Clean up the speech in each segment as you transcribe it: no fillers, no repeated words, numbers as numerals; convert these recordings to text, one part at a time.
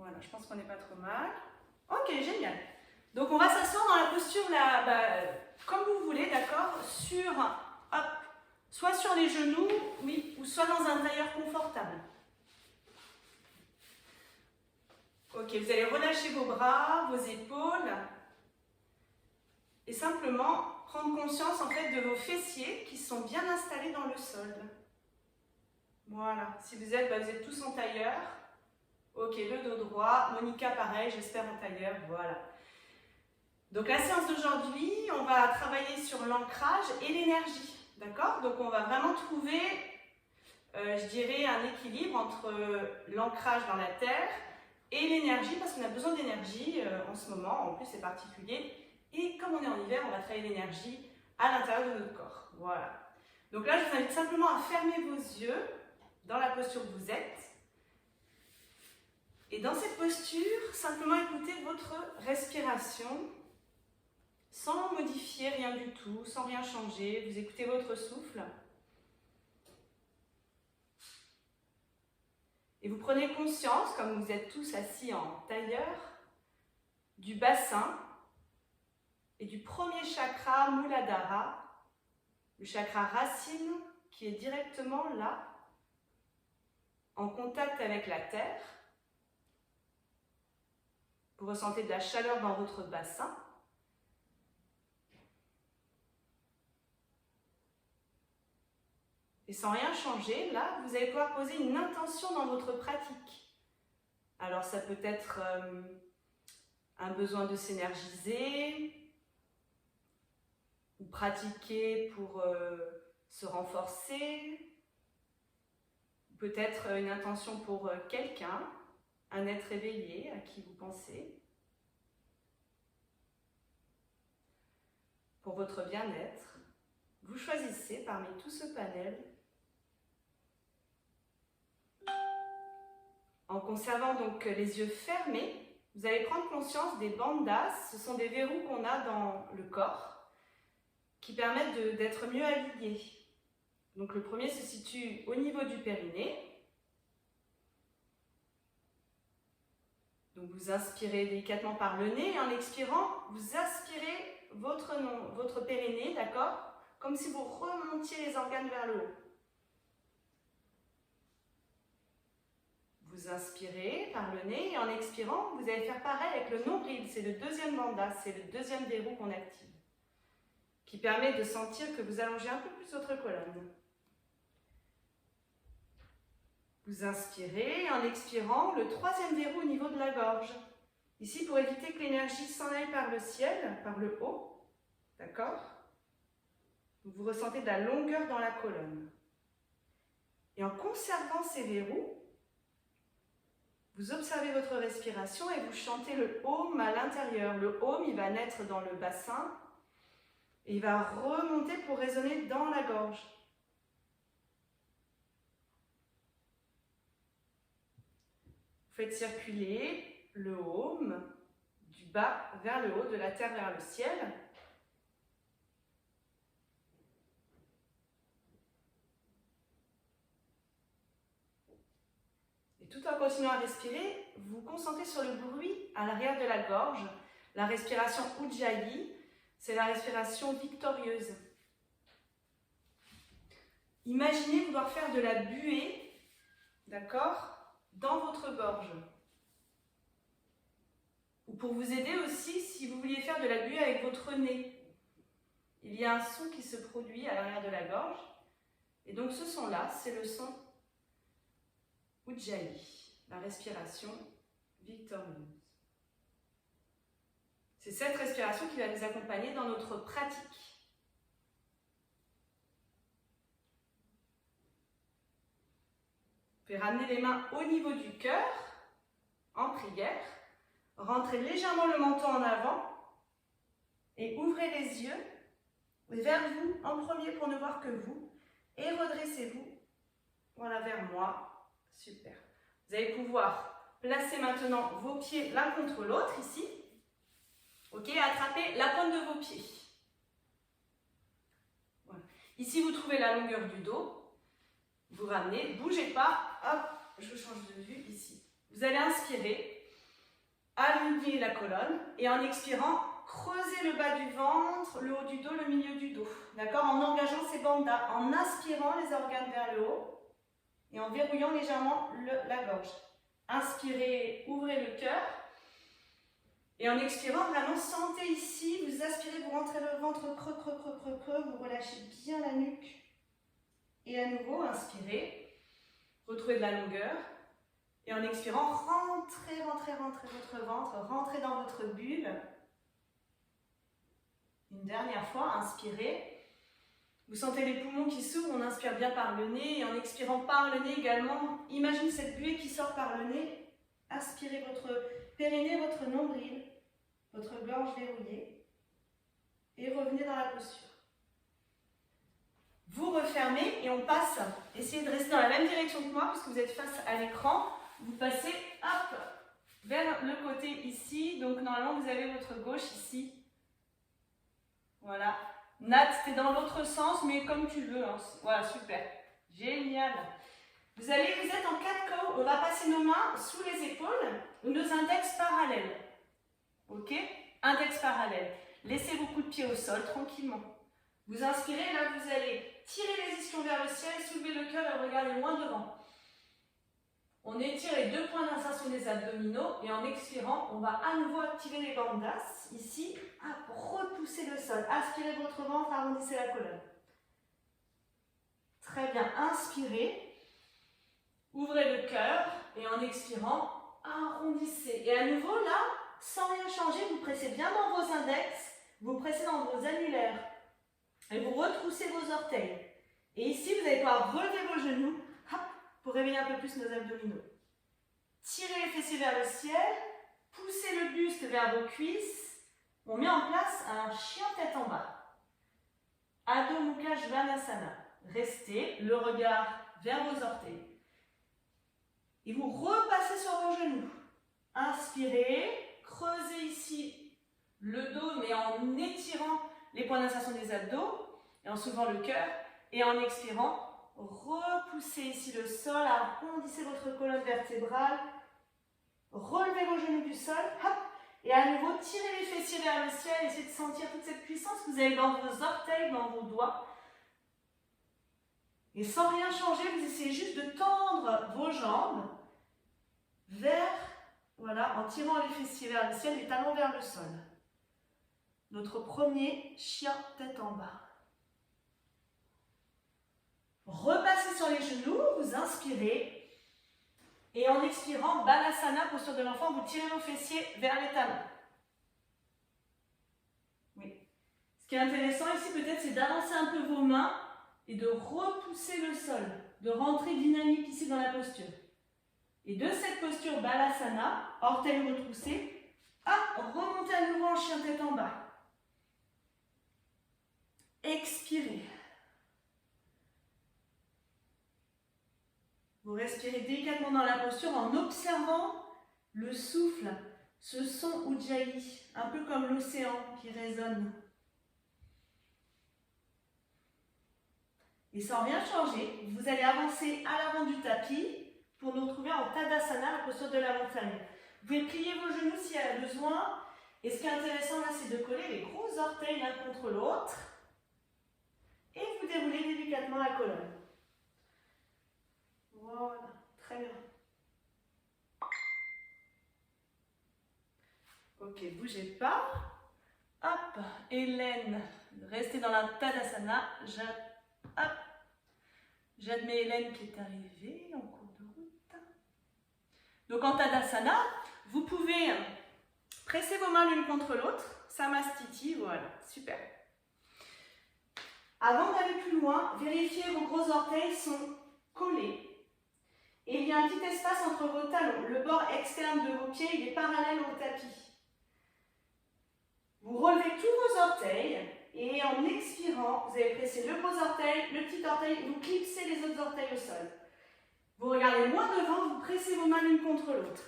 Voilà, je pense qu'on n'est pas trop mal. Ok, génial. Donc on va s'asseoir dans la posture là, comme vous voulez, d'accord, soit sur les genoux, oui, ou soit dans un tailleur confortable. Ok, vous allez relâcher vos bras, vos épaules, et simplement prendre conscience en fait de vos fessiers qui sont bien installés dans le sol. Voilà, si vous êtes tous en tailleur. Ok, le dos droit. Monica, pareil, j'espère en tailleur. Voilà. Donc la séance d'aujourd'hui, on va travailler sur l'ancrage et l'énergie. D'accord? Donc on va vraiment trouver, je dirais, un équilibre entre l'ancrage dans la terre et l'énergie, parce qu'on a besoin d'énergie en ce moment. En plus, c'est particulier. Et comme on est en hiver, on va travailler l'énergie à l'intérieur de notre corps. Voilà. Donc là, je vous invite simplement à fermer vos yeux dans la posture que vous êtes. Et dans cette posture, simplement écoutez votre respiration sans modifier rien du tout, sans rien changer. Vous écoutez votre souffle. Et vous prenez conscience, comme vous êtes tous assis en tailleur, du bassin et du premier chakra Muladhara, le chakra racine qui est directement là, en contact avec la terre. Vous ressentez de la chaleur dans votre bassin. Et sans rien changer, là, vous allez pouvoir poser une intention dans votre pratique. Alors ça peut être un besoin de s'énergiser, ou pratiquer pour se renforcer, peut-être une intention pour quelqu'un, un être éveillé à qui vous pensez, pour votre bien-être. Vous choisissez parmi tout ce panel, en conservant donc les yeux fermés, vous allez prendre conscience des bandhas. Ce sont des verrous qu'on a dans le corps qui permettent d'être mieux alignés. Donc le premier se situe au niveau du périnée. Donc vous inspirez délicatement par le nez et en expirant, vous aspirez votre périnée, d'accord? Comme si vous remontiez les organes vers le haut. Vous inspirez par le nez et en expirant, vous allez faire pareil avec le nombril. C'est le deuxième bandha, c'est le deuxième verrou qu'on active, qui permet de sentir que vous allongez un peu plus votre colonne. Vous inspirez et en expirant, le troisième verrou au niveau de la gorge. Ici, pour éviter que l'énergie s'en aille par le ciel, par le haut, d'accord? Vous ressentez de la longueur dans la colonne. Et en conservant ces verrous, vous observez votre respiration et vous chantez le Om à l'intérieur. Le Om, il va naître dans le bassin et il va remonter pour résonner dans la gorge. Vous faites circuler le Om du bas vers le haut, de la terre vers le ciel. Et tout en continuant à respirer, vous vous concentrez sur le bruit à l'arrière de la gorge. La respiration Ujjayi, c'est la respiration victorieuse. Imaginez vouloir faire de la buée, d'accord, dans votre gorge. Ou pour vous aider aussi, si vous vouliez faire de la buée avec votre nez. Il y a un son qui se produit à l'arrière de la gorge. Et donc ce son-là, c'est le son Ujjayi, la respiration victorieuse. C'est cette respiration qui va nous accompagner dans notre pratique. Vous pouvez ramener les mains au niveau du cœur, en prière. Rentrez légèrement le menton en avant et ouvrez les yeux vers vous en premier pour ne voir que vous. Et redressez-vous, voilà, vers moi. Super. Vous allez pouvoir placer maintenant vos pieds l'un contre l'autre ici. Ok, attrapez la pointe de vos pieds. Voilà. Ici, vous trouvez la longueur du dos. Vous ramenez, bougez pas. Hop, je change de vue ici. Vous allez inspirer alignez la colonne. Et en expirant, creusez le bas du ventre, le haut du dos, le milieu du dos. D'accord? En engageant ces bandhas, en inspirant les organes vers le haut et en verrouillant légèrement la gorge. Inspirez, ouvrez le cœur. Et en expirant, vraiment sentez ici, vous aspirez, vous rentrez le ventre creux, creux, creux, creux, creux, vous relâchez bien la nuque. Et à nouveau, inspirez, retrouvez de la longueur. Et en expirant, rentrez, rentrez, rentrez votre ventre, rentrez dans votre bulle. Une dernière fois, inspirez. Vous sentez les poumons qui s'ouvrent, on inspire bien par le nez. Et en expirant par le nez également, imaginez cette buée qui sort par le nez. Aspirez votre périnée, votre nombril, votre gorge verrouillée. Et revenez dans la posture. Vous refermez et on passe. Essayez de rester dans la même direction que moi, puisque vous êtes face à l'écran. Vous passez, hop, vers le côté ici. Donc normalement, vous avez votre gauche ici. Voilà. Nat, t'es dans l'autre sens, mais comme tu veux. Hein. Voilà, super. Génial. Vous êtes en 4 côtes. On va passer nos mains sous les épaules, nos index parallèles. Ok? Index parallèle. Laissez vos coups de pied au sol, tranquillement. Vous inspirez, là, vous allez tirer les ischions vers le ciel, soulever le cœur et regarder loin devant. On étire les 2 points d'insertion des abdominaux et en expirant, on va à nouveau activer les bandhas, ici, pour repousser le sol. Aspirez votre ventre, arrondissez la colonne. Très bien, inspirez, ouvrez le cœur et en expirant, arrondissez. Et à nouveau, là, sans rien changer, vous pressez bien dans vos index, vous pressez dans vos annulaires et vous retroussez vos orteils. Et ici, vous allez pouvoir relever vos genoux, hop, pour réveiller un peu plus nos abdominaux. Tirez les fessiers vers le ciel, poussez le buste vers vos cuisses. On met en place un chien tête en bas. Adho Mukha Svanasana. Restez, le regard vers vos orteils. Et vous repassez sur vos genoux. Inspirez, creusez ici le dos, mais en étirant les points d'insertion des abdos et en soulevant le cœur. Et en expirant, repoussez ici le sol, arrondissez votre colonne vertébrale, relevez vos genoux du sol, hop, et à nouveau tirez les fessiers vers le ciel, essayez de sentir toute cette puissance que vous avez dans vos orteils, dans vos doigts. Et sans rien changer, vous essayez juste de tendre vos jambes vers, voilà, en tirant les fessiers vers le ciel, les talons vers le sol. Notre premier chien tête en bas. Repassez sur les genoux, vous inspirez et en expirant, Balasana, posture de l'enfant, vous tirez vos fessiers vers les talons. Oui. Ce qui est intéressant ici peut-être c'est d'avancer un peu vos mains et de repousser le sol, de rentrer dynamique ici dans la posture. Et de cette posture Balasana, orteils retroussés, remontez à nouveau en chien tête en bas. Expirez. Vous respirez délicatement dans la posture en observant le souffle, ce son Ujjayi, un peu comme l'océan qui résonne. Et sans rien changer, vous allez avancer à l'avant du tapis pour nous retrouver en Tadasana, la posture de la montagne. Vous pouvez plier vos genoux s'il y a besoin. Et ce qui est intéressant là, c'est de coller les gros orteils l'un contre l'autre. Et vous déroulez délicatement la colonne. Voilà, très bien. Ok, bougez pas. Hop, Hélène, restez dans la Tadasana. J'admets Hélène qui est arrivée en cours de route. Donc en Tadasana, vous pouvez presser vos mains l'une contre l'autre. Samastiti, voilà, super. Avant d'aller plus loin, vérifiez que vos gros orteils sont collés. Et il y a un petit espace entre vos talons. Le bord externe de vos pieds, il est parallèle au tapis. Vous relevez tous vos orteils et en expirant, vous allez presser le gros orteil, le petit orteil, vous clipsez les autres orteils au sol. Vous regardez loin devant, vous pressez vos mains l'une contre l'autre.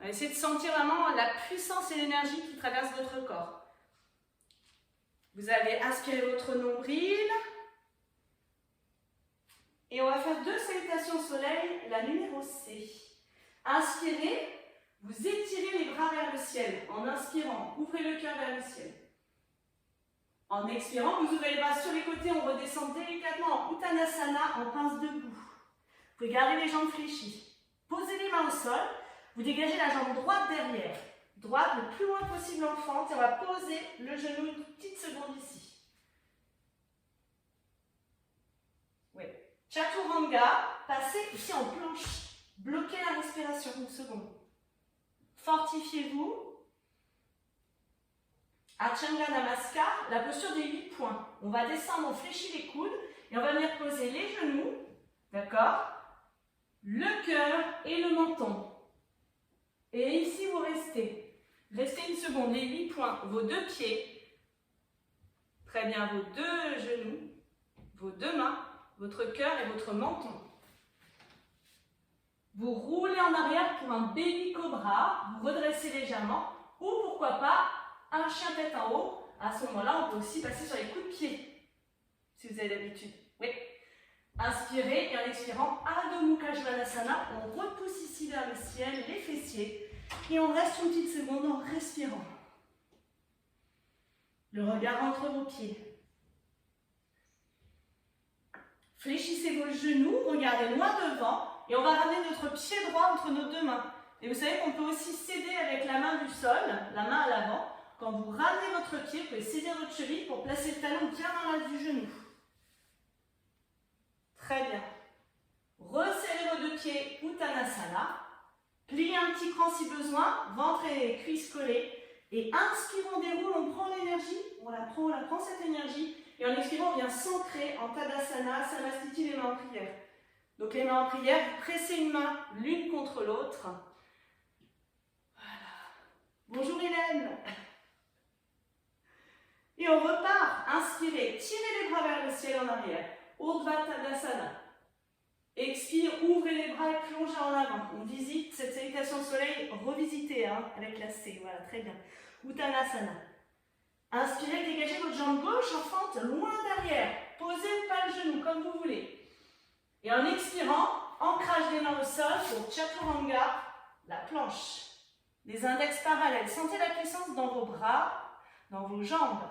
Essayez de sentir vraiment la puissance et l'énergie qui traverse votre corps. Vous avez aspiré votre nombril. Et on va faire 2 salutations au soleil, la numéro C. Inspirez, Vous étirez les bras vers le ciel. En inspirant, ouvrez le cœur vers le ciel. En expirant, vous ouvrez les bras sur les côtés, on redescend délicatement en Uttanasana, en pince debout. Vous pouvez garder les jambes fléchies. Posez les mains au sol, vous dégagez la jambe droite derrière. Droite le plus loin possible en fente et on va poser le genou une petite seconde ici. Oui. Chaturanga, passez ici en planche. Bloquez la respiration une seconde. Fortifiez-vous. Achyanga Namaskar, la posture des 8 points. On va descendre, on fléchit les coudes et on va venir poser les genoux, d'accord? Le cœur et le menton. Et ici, vous restez. Restez une seconde, les 8 points, vos 2 pieds. Très bien, vos 2 genoux, vos 2 mains, votre cœur et votre menton. Vous roulez en arrière pour un baby cobra, vous redressez légèrement, ou pourquoi pas un chien tête en haut. À ce moment-là, on peut aussi passer sur les coups de pied, si vous avez l'habitude. Oui. Inspirez et en expirant, Ardha Mukha Svanasana, on repousse ici vers le ciel, les fessiers, et on reste une petite seconde en respirant. Le regard entre vos pieds. Fléchissez vos genoux, regardez loin devant, et on va ramener notre pied droit entre nos 2 mains. Et vous savez qu'on peut aussi s'aider avec la main du sol, la main à l'avant. Quand vous ramenez votre pied, vous pouvez saisir votre cheville pour placer le talon bien dans l'axe du genou. Très bien. Resserrez vos 2 pieds, Uttanasana. Pliez un petit cran si besoin, ventre et cuisses collées. Et inspirons, on déroule, on prend l'énergie, on la prend cette énergie. Et en expirant, on vient s'ancrer en Tadasana, Samastiti, les mains en prière. Donc les mains en prière, vous pressez une main l'une contre l'autre. Voilà. Bonjour Hélène. Et on repart. Inspirez, tirez les bras vers le ciel en arrière. Urdhva Tadasana. Expire, ouvrez les bras et plongez en avant. On visite cette salutation au soleil, revisitée avec la C. Voilà, très bien. Uttanasana. Inspirez, dégagez votre jambe gauche en fente loin derrière. Posez pas le genou comme vous voulez. Et en expirant, ancrage des mains au sol pour Chaturanga, la planche. Les index parallèles. Sentez la puissance dans vos bras, dans vos jambes.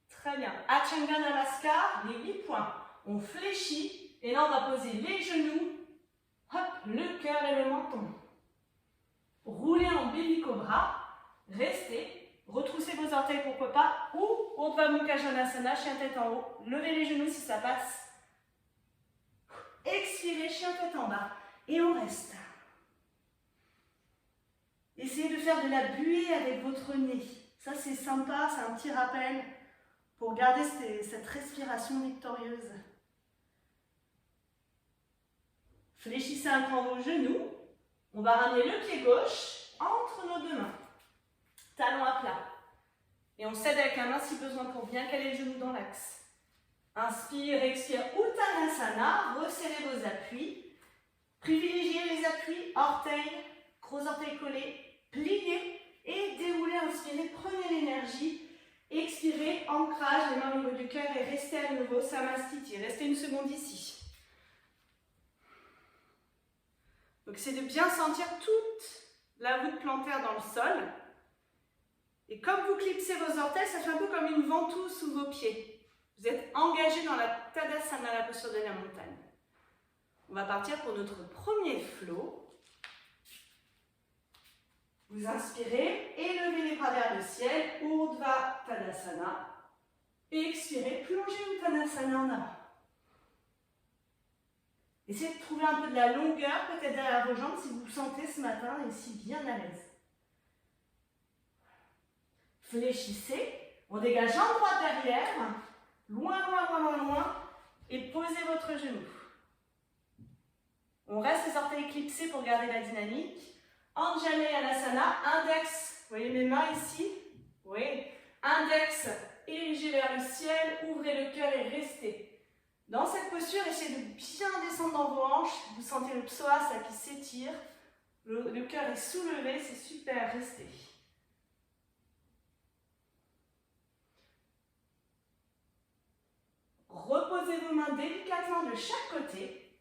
Très bien. Achyanga Namaskar, les 8 points. On fléchit. Et là, on va poser les genoux, hop, le cœur et le menton. Roulez en baby cobra, restez, retroussez vos orteils pourquoi pas, ou Urdhva Mukha Svanasana, chien tête en haut, levez les genoux si ça passe. Expirez, chien tête en bas, et on reste. Essayez de faire de la buée avec votre nez. Ça, c'est sympa, c'est un petit rappel pour garder cette respiration victorieuse. Fléchissez un cran vos genoux. On va ramener le pied gauche entre nos 2 mains. Talon à plat. Et on s'aide avec la main si besoin pour bien caler le genou dans l'axe. Inspire, expire, Uttanasana. Resserrez vos appuis. Privilégiez les appuis, orteils, gros orteils collés. Pliez et déroulez, inspirez, prenez l'énergie. Expirez, ancrage, les mains au niveau du cœur et restez à nouveau, Samastiti. Restez une seconde ici. Donc c'est de bien sentir toute la voûte plantaire dans le sol. Et comme vous clipsez vos orteils, ça fait un peu comme une ventouse sous vos pieds. Vous êtes engagé dans la Tadasana, la posture de la montagne. On va partir pour notre premier flow. Vous inspirez, élevez les bras vers le ciel, Urdhva Tadasana. Et expirez, plongez Uttanasana en avant. Essayez de trouver un peu de la longueur, peut-être derrière vos jambes, si vous le sentez ce matin, ici bien à l'aise. Fléchissez, on dégage jambe droite derrière, loin, loin, loin, loin, loin, et posez votre genou. On reste les orteils clipsés pour garder la dynamique. Anjaneyasana, index, vous voyez mes mains ici? Oui. Index érigé vers le ciel, ouvrez le cœur et restez. Dans cette posture, essayez de bien descendre dans vos hanches. Vous sentez le psoas là, qui s'étire. Le cœur est soulevé, c'est super, restez. Reposez vos mains délicatement de chaque côté.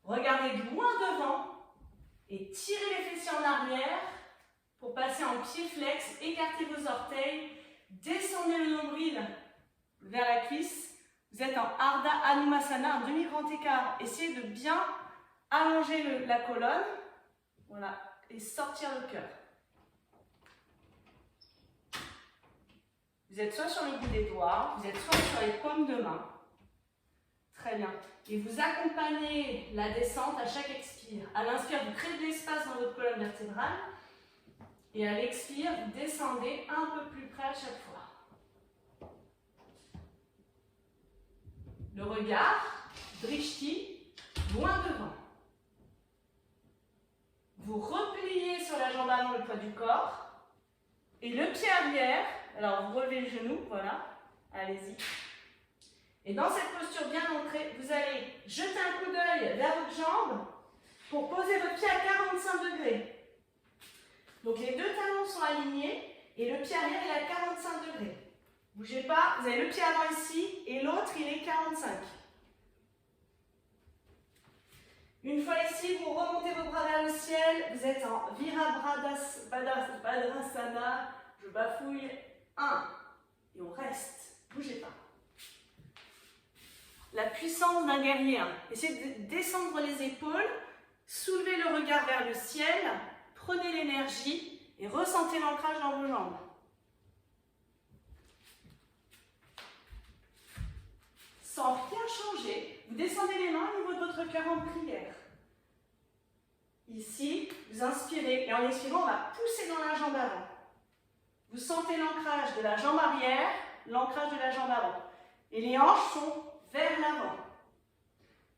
Regardez loin devant. Et tirez les fessiers en arrière pour passer en pied flex, écartez vos orteils, descendez le nombril vers la cuisse. Vous êtes en Ardha Hanumasana, un demi-grand écart. Essayez de bien allonger la colonne, voilà, et sortir le cœur. Vous êtes soit sur le bout des doigts, vous êtes soit sur les paumes de main. Très bien. Et vous accompagnez la descente à chaque expire. À l'inspire, vous créez de l'espace dans votre colonne vertébrale. Et à l'expire, vous descendez un peu plus près à chaque fois. Le regard, drishti, loin devant. Vous repliez sur la jambe avant le poids du corps. Et le pied arrière, alors vous relevez le genou, voilà, allez-y. Et dans cette posture bien ancrée, vous allez jeter un coup d'œil vers votre jambe pour poser votre pied à 45 degrés. Donc les deux talons sont alignés et le pied arrière est à 45 degrés. Bougez pas, vous avez le pied avant ici et l'autre il est 45. Une fois ici, vous remontez vos bras vers le ciel, vous êtes en Virabhadrasana, je bafouille, 1, et on reste, bougez pas. La puissance d'un guerrier, essayez de descendre les épaules, soulevez le regard vers le ciel, prenez l'énergie et ressentez l'ancrage dans vos jambes. Sans rien changer, vous descendez les mains au niveau de votre cœur en prière. Ici, vous inspirez et en expirant, on va pousser dans la jambe avant. Vous sentez l'ancrage de la jambe arrière, l'ancrage de la jambe avant. Et les hanches sont vers l'avant.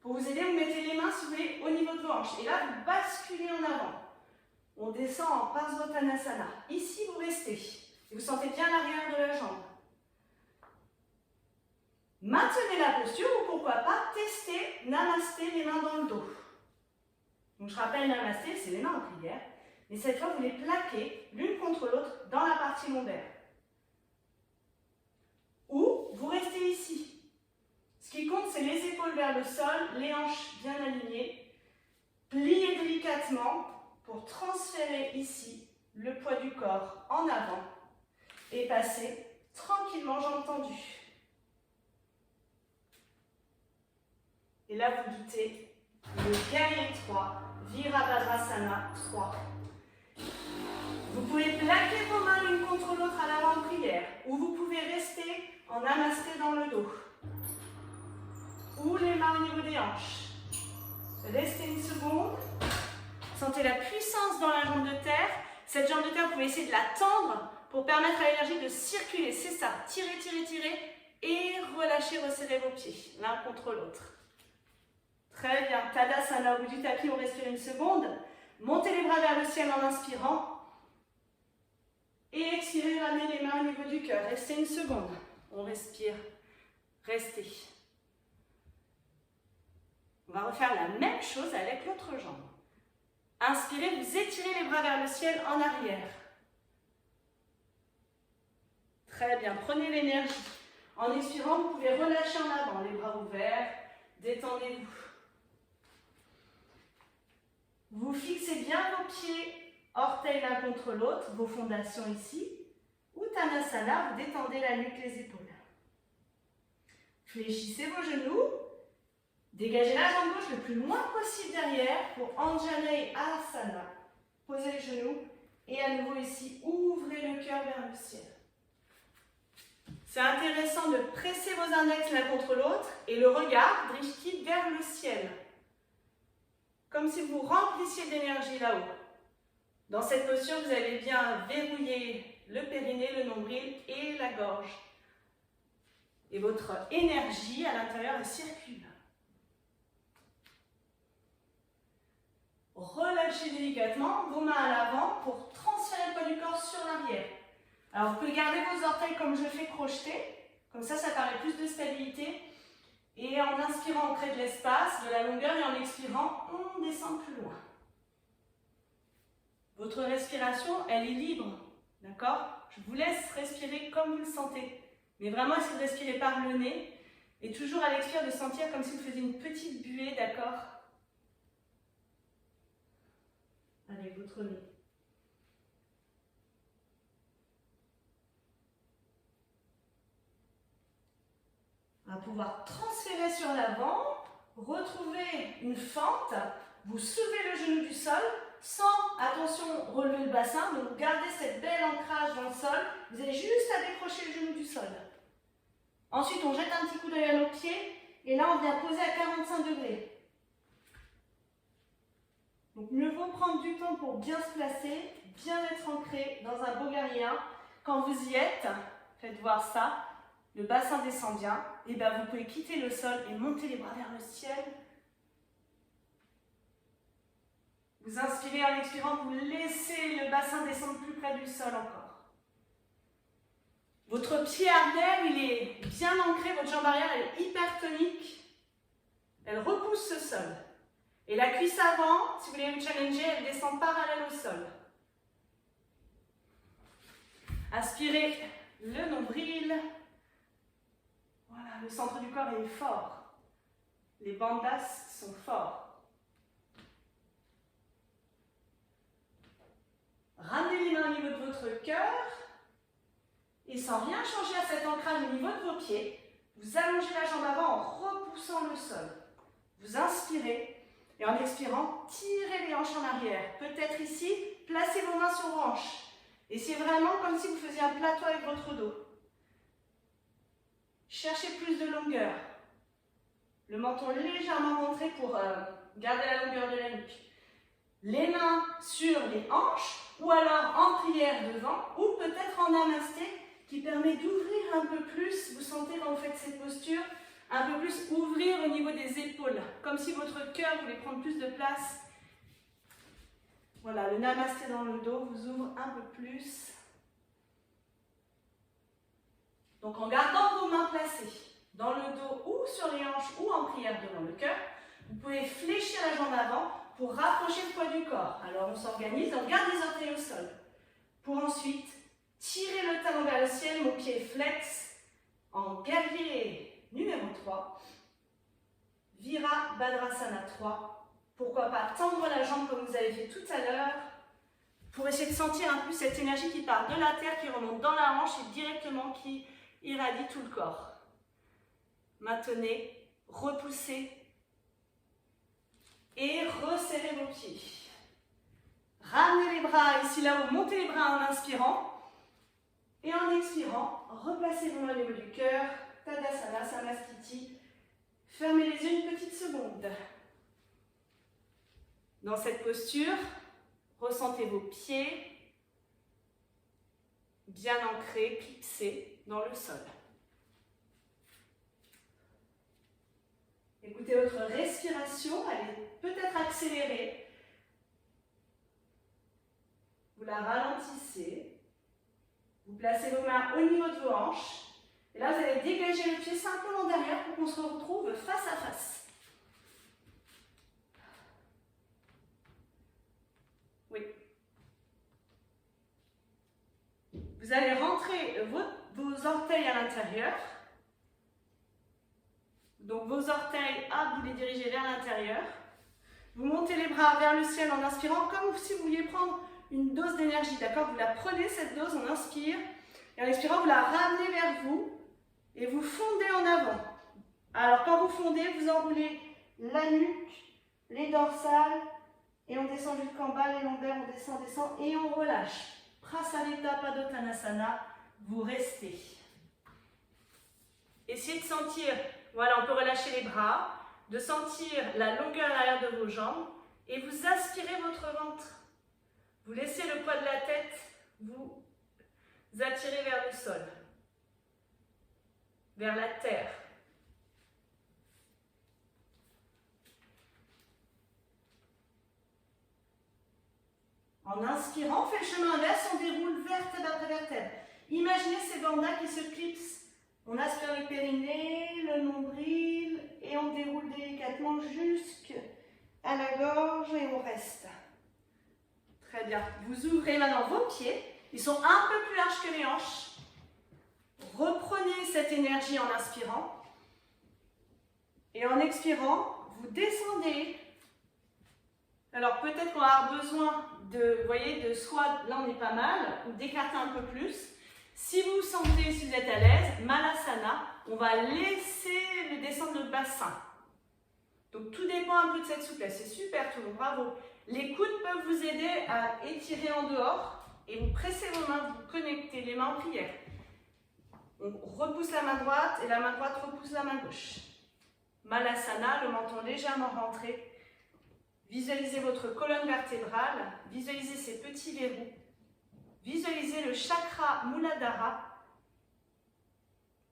Pour vous aider, vous mettez les mains, si vous voulez, au niveau de vos hanches. Et là, vous basculez en avant. On descend en Parsvottanasana. Ici, vous restez. Et vous sentez bien l'arrière de la jambe. Maintenez la posture ou pourquoi pas tester Namasté, les mains dans le dos. Donc je rappelle Namasté, c'est les mains en prière. Mais cette fois, vous les plaquez l'une contre l'autre dans la partie lombaire. Ou vous restez ici. Ce qui compte, c'est les épaules vers le sol, les hanches bien alignées. Pliez délicatement pour transférer ici le poids du corps en avant et passer tranquillement jambes tendues. Et là, vous doutez, le guerrier 3, Virabhadrasana 3. Vous pouvez plaquer vos mains l'une contre l'autre à l'avant en prière, ou vous pouvez rester en namasté dans le dos, ou les mains au niveau des hanches. Restez une seconde. Sentez la puissance dans la jambe de terre. Cette jambe de terre, vous pouvez essayer de la tendre pour permettre à l'énergie de circuler. C'est ça. Tirez, tirez, tirez. Et relâchez, resserrez vos pieds, l'un contre l'autre. Très bien. Tadasana, au bout du tapis, on respire une seconde. Montez les bras vers le ciel en inspirant. Et expirez, ramenez les mains au niveau du cœur. Restez une seconde. On respire. Restez. On va refaire la même chose avec l'autre jambe. Inspirez, vous étirez les bras vers le ciel en arrière. Très bien. Prenez l'énergie. En expirant, vous pouvez relâcher en avant, les bras ouverts. Détendez-vous. Vous fixez bien vos pieds, orteils l'un contre l'autre, vos fondations ici. Uttanasana, vous détendez la nuque, les épaules. Fléchissez vos genoux. Dégagez la jambe gauche le plus loin possible derrière pour Anjaneyasana. Asana. Posez les genoux et à nouveau ici, ouvrez le cœur vers le ciel. C'est intéressant de presser vos index l'un contre l'autre et le regard drishti vers le ciel. Comme si vous remplissiez d'énergie là-haut. Dans cette posture, vous allez bien verrouiller le périnée, le nombril et la gorge. Et votre énergie à l'intérieur elle circule. Relâchez délicatement vos mains à l'avant pour transférer le poids du corps sur l'arrière. Alors vous pouvez garder vos orteils comme je fais crochetés, comme ça permet plus de stabilité. Et en inspirant, on crée de l'espace, de la longueur, et en expirant, on descend plus loin. Votre respiration, elle est libre, d'accord? Je vous laisse respirer comme vous le sentez. Mais vraiment, essayez de respirer par le nez, et toujours à l'expire de sentir comme si vous faisiez une petite buée, d'accord? avec votre nez. On va pouvoir transférer sur l'avant, retrouver une fente, vous soulevez le genou du sol, sans, attention, relever le bassin, donc gardez cette belle ancrage dans le sol, vous avez juste à décrocher le genou du sol. Ensuite, on jette un petit coup d'œil à nos pieds, et là, on vient poser à 45 degrés. Donc, mieux vaut prendre du temps pour bien se placer, bien être ancré dans un beau guerrier. Quand vous y êtes, faites voir ça. Le bassin descend bien, et bien vous pouvez quitter le sol et monter les bras vers le ciel. Vous inspirez en expirant, vous laissez le bassin descendre plus près du sol encore. Votre pied arrière, il est bien ancré, votre jambe arrière elle est hyper tonique. Elle repousse ce sol. Et la cuisse avant, si vous voulez vous challenger, elle descend parallèle au sol. Inspirez le nombril. Voilà, le centre du corps est fort. Les bandhas sont forts. Ramenez les mains au niveau de votre cœur. Et sans rien changer à cet ancrage au niveau de vos pieds, vous allongez la jambe avant en repoussant le sol. Vous inspirez et en expirant, tirez les hanches en arrière. Peut-être ici, placez vos mains sur vos hanches. Et c'est vraiment comme si vous faisiez un plateau avec votre dos. Cherchez plus de longueur. Le menton légèrement rentré pour garder la longueur de la nuque. Les mains sur les hanches ou alors en prière devant ou peut-être en namasté qui permet d'ouvrir un peu plus. Vous sentez quand vous faites cette posture, un peu plus ouvrir au niveau des épaules. Comme si votre cœur voulait prendre plus de place. Voilà, le namasté dans le dos vous ouvre un peu plus. Donc en gardant vos mains placées dans le dos ou sur les hanches ou en prière devant le cœur, vous pouvez fléchir la jambe avant pour rapprocher le poids du corps. Alors on s'organise, on garde les orteils au sol. Pour ensuite tirer le talon vers le ciel, mon pied flex en guerrier numéro 3. Virabhadrasana 3. Pourquoi pas tendre la jambe comme vous avez fait tout à l'heure pour essayer de sentir un peu cette énergie qui part de la terre, qui remonte dans la hanche et directement qui irradie tout le corps. Maintenez, repoussez et resserrez vos pieds. Ramenez les bras ici là-haut, montez les bras en inspirant. Et en expirant, replacez vos mains au niveau du cœur. Tadasana, Samastiti. Fermez les yeux une petite seconde. Dans cette posture, ressentez vos pieds bien ancrés, clipsés dans le sol. Écoutez votre respiration, elle est peut-être accélérée. Vous la ralentissez. Vous placez vos mains au niveau de vos hanches. Et là, vous allez dégager le pied simplement derrière pour qu'on se retrouve face à face. Oui. Vous allez rentrer vos orteils à l'intérieur. Donc vos orteils, vous les dirigez vers l'intérieur. Vous montez les bras vers le ciel en inspirant, comme si vous vouliez prendre une dose d'énergie, d'accord? Vous la prenez cette dose, on inspire, et en expirant, vous la ramenez vers vous, et vous fondez en avant. Alors quand vous fondez, vous enroulez la nuque, les dorsales, et on descend jusqu'en bas, les lombaires, on descend, et on relâche. Prasalita Padottanasana, vous restez. Essayez de sentir, voilà, on peut relâcher les bras, de sentir la longueur arrière de vos jambes, et vous aspirez votre ventre. Vous laissez le poids de la tête vous attirer vers le sol, vers la terre. En inspirant, on fait le chemin inverse, on déroule vertèbre après vertèbre. Imaginez ces bandas qui se clipsent. On aspire le périnée, le nombril, et on déroule délicatement jusqu'à la gorge et on reste. Très bien. Vous ouvrez maintenant vos pieds. Ils sont un peu plus larges que les hanches. Reprenez cette énergie en inspirant. Et en expirant, vous descendez Alors peut-être qu'on va avoir besoin de, vous voyez, de soit, là on est pas mal, ou d'écarter un peu plus. Si vous sentez, si vous êtes à l'aise, Malasana, on va laisser le descendre le bassin. Donc tout dépend un peu de cette souplesse. C'est super tout le monde, bravo. Les coudes peuvent vous aider à étirer en dehors et vous pressez vos mains, vous connectez les mains en prière. On repousse la main droite et la main droite repousse la main gauche. Malasana, le menton légèrement rentré. Visualisez votre colonne vertébrale, visualisez ces petits verrous. Visualisez le chakra Muladhara,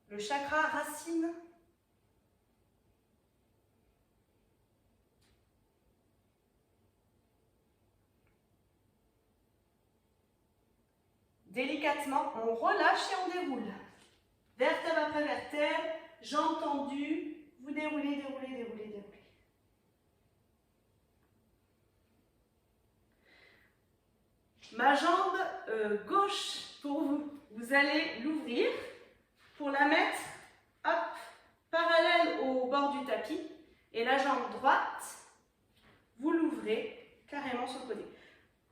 le chakra racine. Délicatement, on relâche et on déroule. Vertèbre après vertèbre, jambes tendues, vous déroulez, déroulez, déroulez, déroulez. Ma jambe gauche pour vous, vous allez l'ouvrir pour la mettre hop, parallèle au bord du tapis. Et la jambe droite, vous l'ouvrez carrément sur le côté.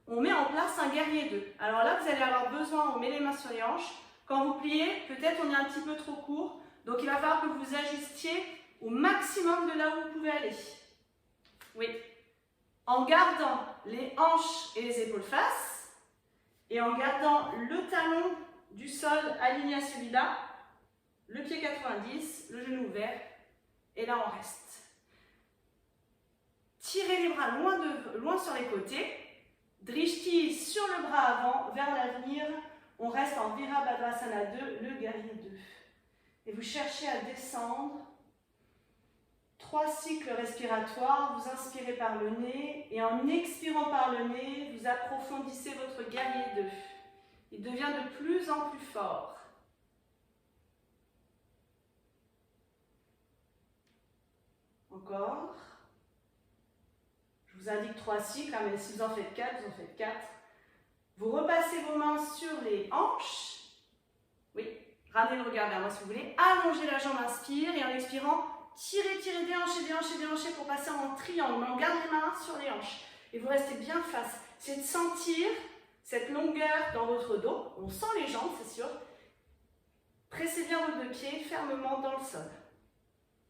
On met en place un guerrier 2. Alors là, vous allez avoir besoin, on met les mains sur les hanches. Quand vous pliez, peut-être on est un petit peu trop court. Donc il va falloir que vous ajustiez au maximum de là où vous pouvez aller. Oui. En gardant les hanches et les épaules face. Et en gardant le talon du sol aligné à celui-là, le pied 90, le genou ouvert, et là on reste. Tirez les bras loin sur les côtés, Drishti sur le bras avant, vers l'avenir, on reste en Virabhadrasana 2, le guerrier 2. Et vous cherchez à descendre. 3 cycles respiratoires, vous inspirez par le nez et en expirant par le nez, vous approfondissez votre guerrier 2. Il devient de plus en plus fort. Encore. Je vous indique 3 cycles, mais si vous en faites 4, vous en faites 4. Vous repassez vos mains sur les hanches. Oui, ramenez le regard vers moi si vous voulez. Allongez la jambe, inspire et en expirant, tirez, tirez, déhanchez, déhanchez, déhanchez pour passer en triangle. Mais on garde les mains sur les hanches. Et vous restez bien face. C'est de sentir cette longueur dans votre dos. On sent les jambes, c'est sûr. Pressez bien vos 2 pieds fermement dans le sol.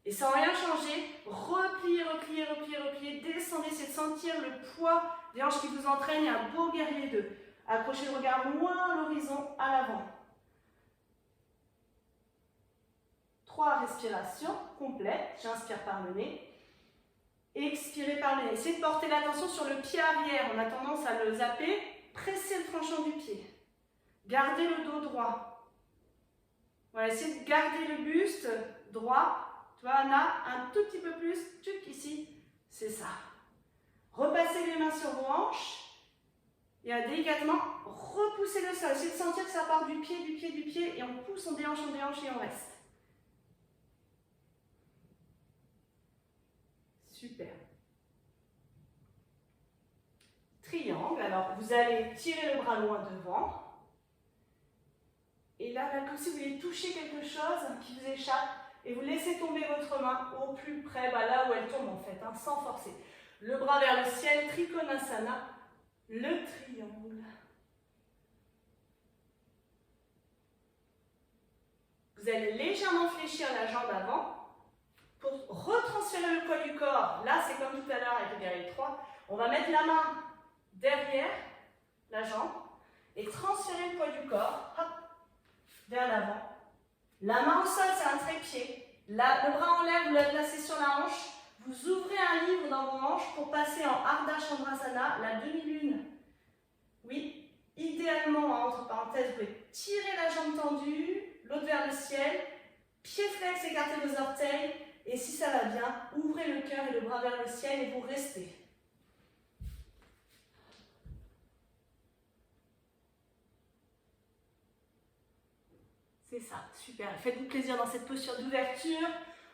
Et sans rien changer, repliez, repliez, repliez, repliez. Descendez, c'est de sentir le poids des hanches qui vous entraînent. Et un beau guerrier 2. Accrochez le regard loin à l'horizon, à l'avant. 3 respirations complètes. J'inspire par le nez. Expirez par le nez. Essayez de porter l'attention sur le pied arrière. On a tendance à le zapper. Pressez le tranchant du pied. Gardez le dos droit. Voilà, essayez de garder le buste droit. Tu vois, Anna, un tout petit peu plus. Tchuc, ici. C'est ça. Repassez les mains sur vos hanches. Et délicatement, repoussez le sol. Essayez de sentir que ça part du pied, du pied, du pied. Et on pousse, on déhanche et on reste. Super. Triangle. Alors, vous allez tirer le bras loin devant. Et là, comme si vous vouliez toucher quelque chose qui vous échappe. Et vous laissez tomber votre main au plus près, là où elle tombe en fait, sans forcer. Le bras vers le ciel, Trikonasana, le triangle. Vous allez légèrement fléchir la jambe avant pour retransférer le poids du corps. Là, c'est comme tout à l'heure avec le guerrier 3. On va mettre la main derrière la jambe et transférer le poids du corps hop, vers l'avant. La main au sol, c'est un trépied. Là, le bras en l'air, vous le placez sur la hanche. Vous ouvrez un livre dans vos hanches pour passer en Ardha Chandrasana, la demi-lune. Oui, idéalement, entre parenthèses, vous pouvez tirer la jambe tendue, l'autre vers le ciel, pied flex, écartez vos orteils, et si ça va bien, ouvrez le cœur et le bras vers le ciel et vous restez. C'est ça, super. Faites-vous plaisir dans cette posture d'ouverture.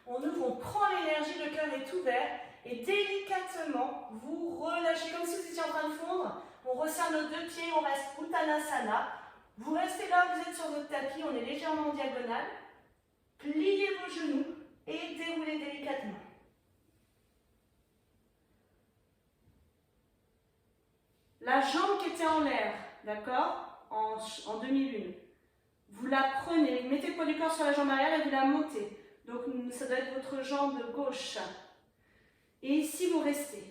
On ouvre, on prend l'énergie, le cœur est ouvert. Et délicatement, vous relâchez comme si vous étiez en train de fondre. On resserre nos 2 pieds, on reste Uttanasana. Vous restez là, vous êtes sur votre tapis, on est légèrement en diagonale. Pliez vos genoux et déroulez délicatement. la jambe qui était en l'air, d'accord, en demi-lune. Vous la prenez, vous mettez le poids du corps sur la jambe arrière et vous la montez. Donc ça doit être votre jambe gauche. Et ici vous restez.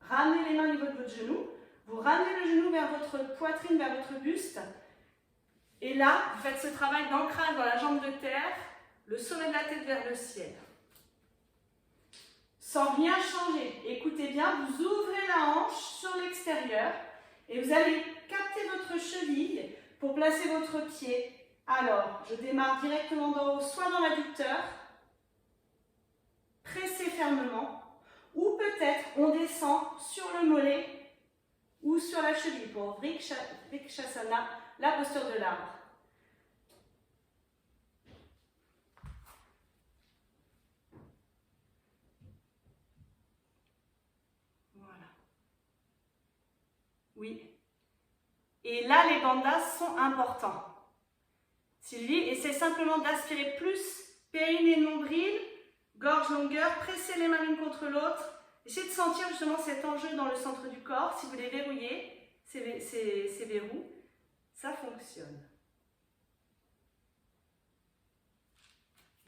Ramenez les mains au niveau de votre genou. Vous ramenez le genou vers votre poitrine, vers votre buste. Et là, vous faites ce travail d'ancrage dans la jambe de terre, le sommet de la tête vers le ciel. Sans rien changer. Écoutez bien, vous ouvrez la hanche sur l'extérieur et vous allez capter votre cheville pour placer votre pied. Alors, je démarre directement d'en haut, soit dans l'adducteur, pressez fermement, ou peut-être on descend sur le mollet ou sur la cheville pour Vrikshasana, la posture de l'arbre. Voilà. Oui. Et là, les bandhas sont importants. Sylvie, essaie simplement d'aspirer plus, périnée, nombril, gorge, longueur, pressez les mains l'une contre l'autre. Essayez de sentir justement cet enjeu dans le centre du corps. Si vous les verrouillez, ces verrous, ça fonctionne.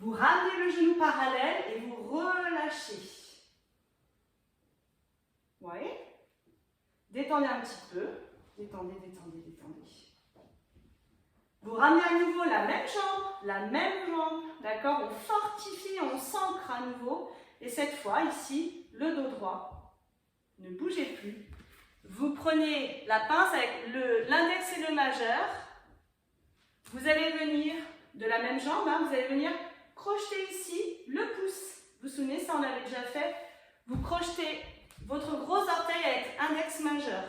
Vous ramenez le genou parallèle et vous relâchez. Vous voyez? Détendez un petit peu. Détendez, détendez, détendez. Vous ramenez à nouveau la même jambe, d'accord? On fortifie, on s'ancre à nouveau. Et cette fois, ici, le dos droit. Ne bougez plus. Vous prenez la pince avec l'index et le majeur. Vous allez venir de la même jambe, hein, vous allez venir crocheter ici le pouce. Vous vous souvenez, ça on l'avait déjà fait. Vous crochetez votre gros orteil avec index majeur.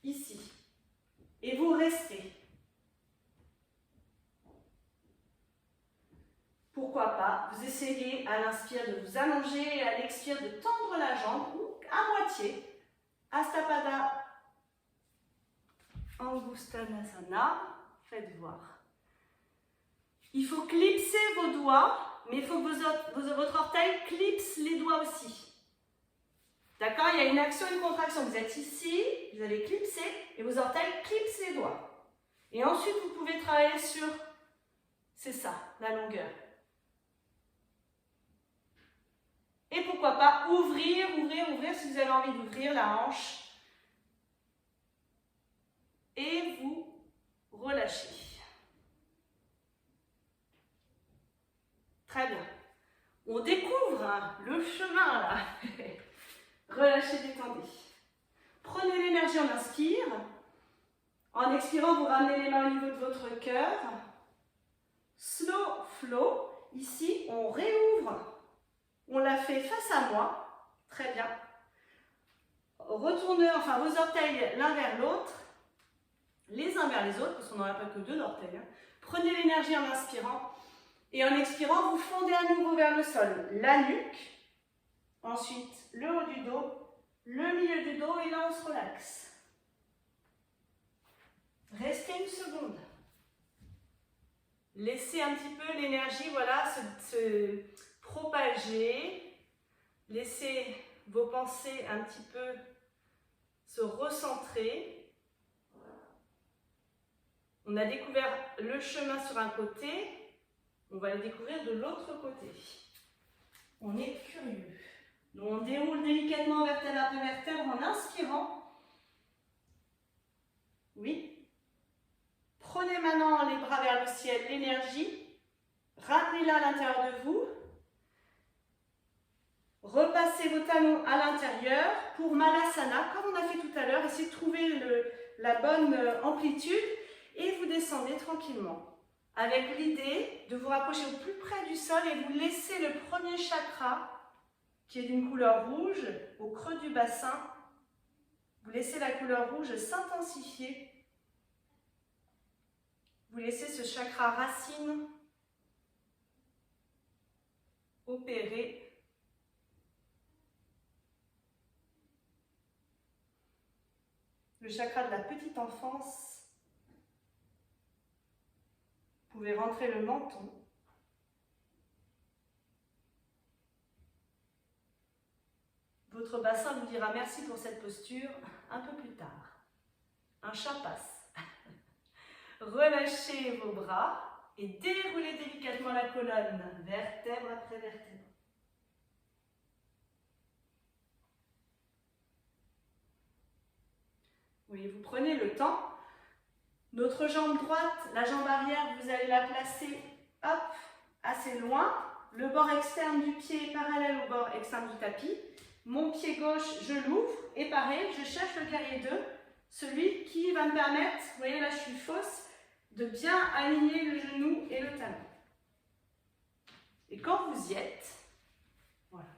Ici. Et vous restez. Pourquoi pas, vous essayez à l'inspire de vous allonger et à l'expire de tendre la jambe ou à moitié. Astapada Angustanasana, faites voir. Il faut clipser vos doigts, mais il faut que votre orteil clipse les doigts aussi. D'accord? Il y a une action et une contraction. Vous êtes ici, vous allez clipser et vos orteils clipsent les doigts. Et ensuite, vous pouvez travailler sur, c'est ça, la longueur. Et pourquoi pas ouvrir si vous avez envie d'ouvrir la hanche. Et vous relâchez. Très bien. On découvre le chemin là. Relâchez, détendez. Prenez l'énergie, on inspire. En expirant, vous ramenez les mains au niveau de votre cœur. Slow flow. Ici, on réouvre. On l'a fait face à moi. Très bien. Retournez, enfin vos orteils l'un vers l'autre. Les uns vers les autres, parce qu'on n'aura pas que deux orteils. Hein. Prenez l'énergie en inspirant. Et en expirant, vous fondez à nouveau vers le sol. La nuque. Ensuite, le haut du dos. Le milieu du dos. Et là, on se relaxe. Restez une seconde. Laissez un petit peu l'énergie, voilà, se propager. Laissez vos pensées un petit peu se recentrer. On a découvert le chemin sur un côté, on va le découvrir de l'autre côté. On est curieux. Donc on déroule délicatement vertèbre après vertèbre en inspirant. Oui. Prenez maintenant les bras vers le ciel, l'énergie. Ramenez-la à l'intérieur de vous. Repassez vos talons à l'intérieur pour Malasana, comme on a fait tout à l'heure. Essayez de trouver la bonne amplitude et vous descendez tranquillement. Avec l'idée de vous rapprocher au plus près du sol et vous laissez le premier chakra, qui est d'une couleur rouge, au creux du bassin. Vous laissez la couleur rouge s'intensifier. Vous laissez ce chakra racine opérer. Le chakra de la petite enfance. Vous pouvez rentrer le menton. Votre bassin vous dira merci pour cette posture un peu plus tard. Un chat passe. Relâchez vos bras et déroulez délicatement la colonne, vertèbre après vertèbre. Oui, vous prenez le temps. Notre jambe droite, la jambe arrière, vous allez la placer hop, assez loin. Le bord externe du pied est parallèle au bord externe du tapis. Mon pied gauche, je l'ouvre. Et pareil, je cherche le guerrier 2, celui qui va me permettre, vous voyez là je suis fausse, de bien aligner le genou et le talon. Et quand vous y êtes, voilà,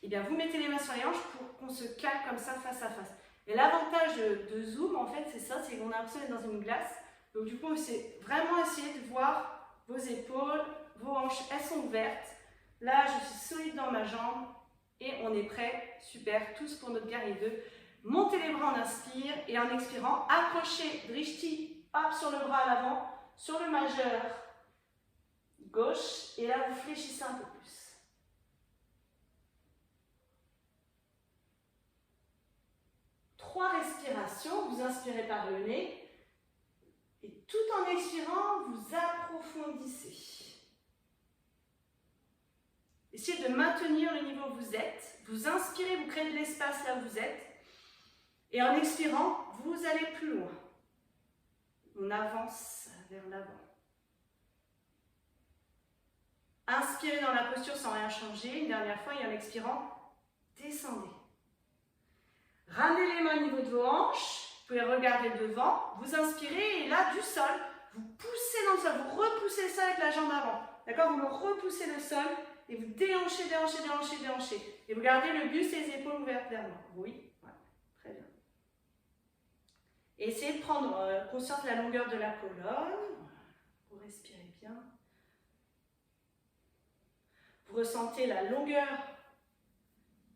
et bien vous mettez les mains sur les hanches pour qu'on se cale comme ça face à face. Et l'avantage de Zoom, en fait, c'est ça, c'est qu'on a l'impression d'être dans une glace. Donc du coup, c'est vraiment essayer de voir vos épaules, vos hanches, elles sont ouvertes. Là, je suis solide dans ma jambe et on est prêt. Super, tous pour notre guerrier 2. Montez les bras, on inspire et en expirant, accrochez Drishti, hop, sur le bras à l'avant, sur le majeur gauche. Et là, vous fléchissez un peu plus. Trois respirations, vous inspirez par le nez et tout en expirant, vous approfondissez. Essayez de maintenir le niveau où vous êtes. Vous inspirez, vous créez de l'espace là où vous êtes. Et en expirant, vous allez plus loin. On avance vers l'avant. Inspirez dans la posture sans rien changer. Une dernière fois et en expirant, descendez. Ramenez les mains au niveau de vos hanches. Vous pouvez regarder devant. Vous inspirez et là, du sol, vous poussez dans le sol. Vous repoussez le sol avec la jambe avant. D'accord? Vous le repoussez le sol et vous déhanchez, déhanchez, déhanchez, déhanchez. Et vous gardez le buste et les épaules ouvertes vers moi. Oui, voilà. Très bien. Et essayez de prendre conscience de la longueur de la colonne. Vous respirez bien. Vous ressentez la longueur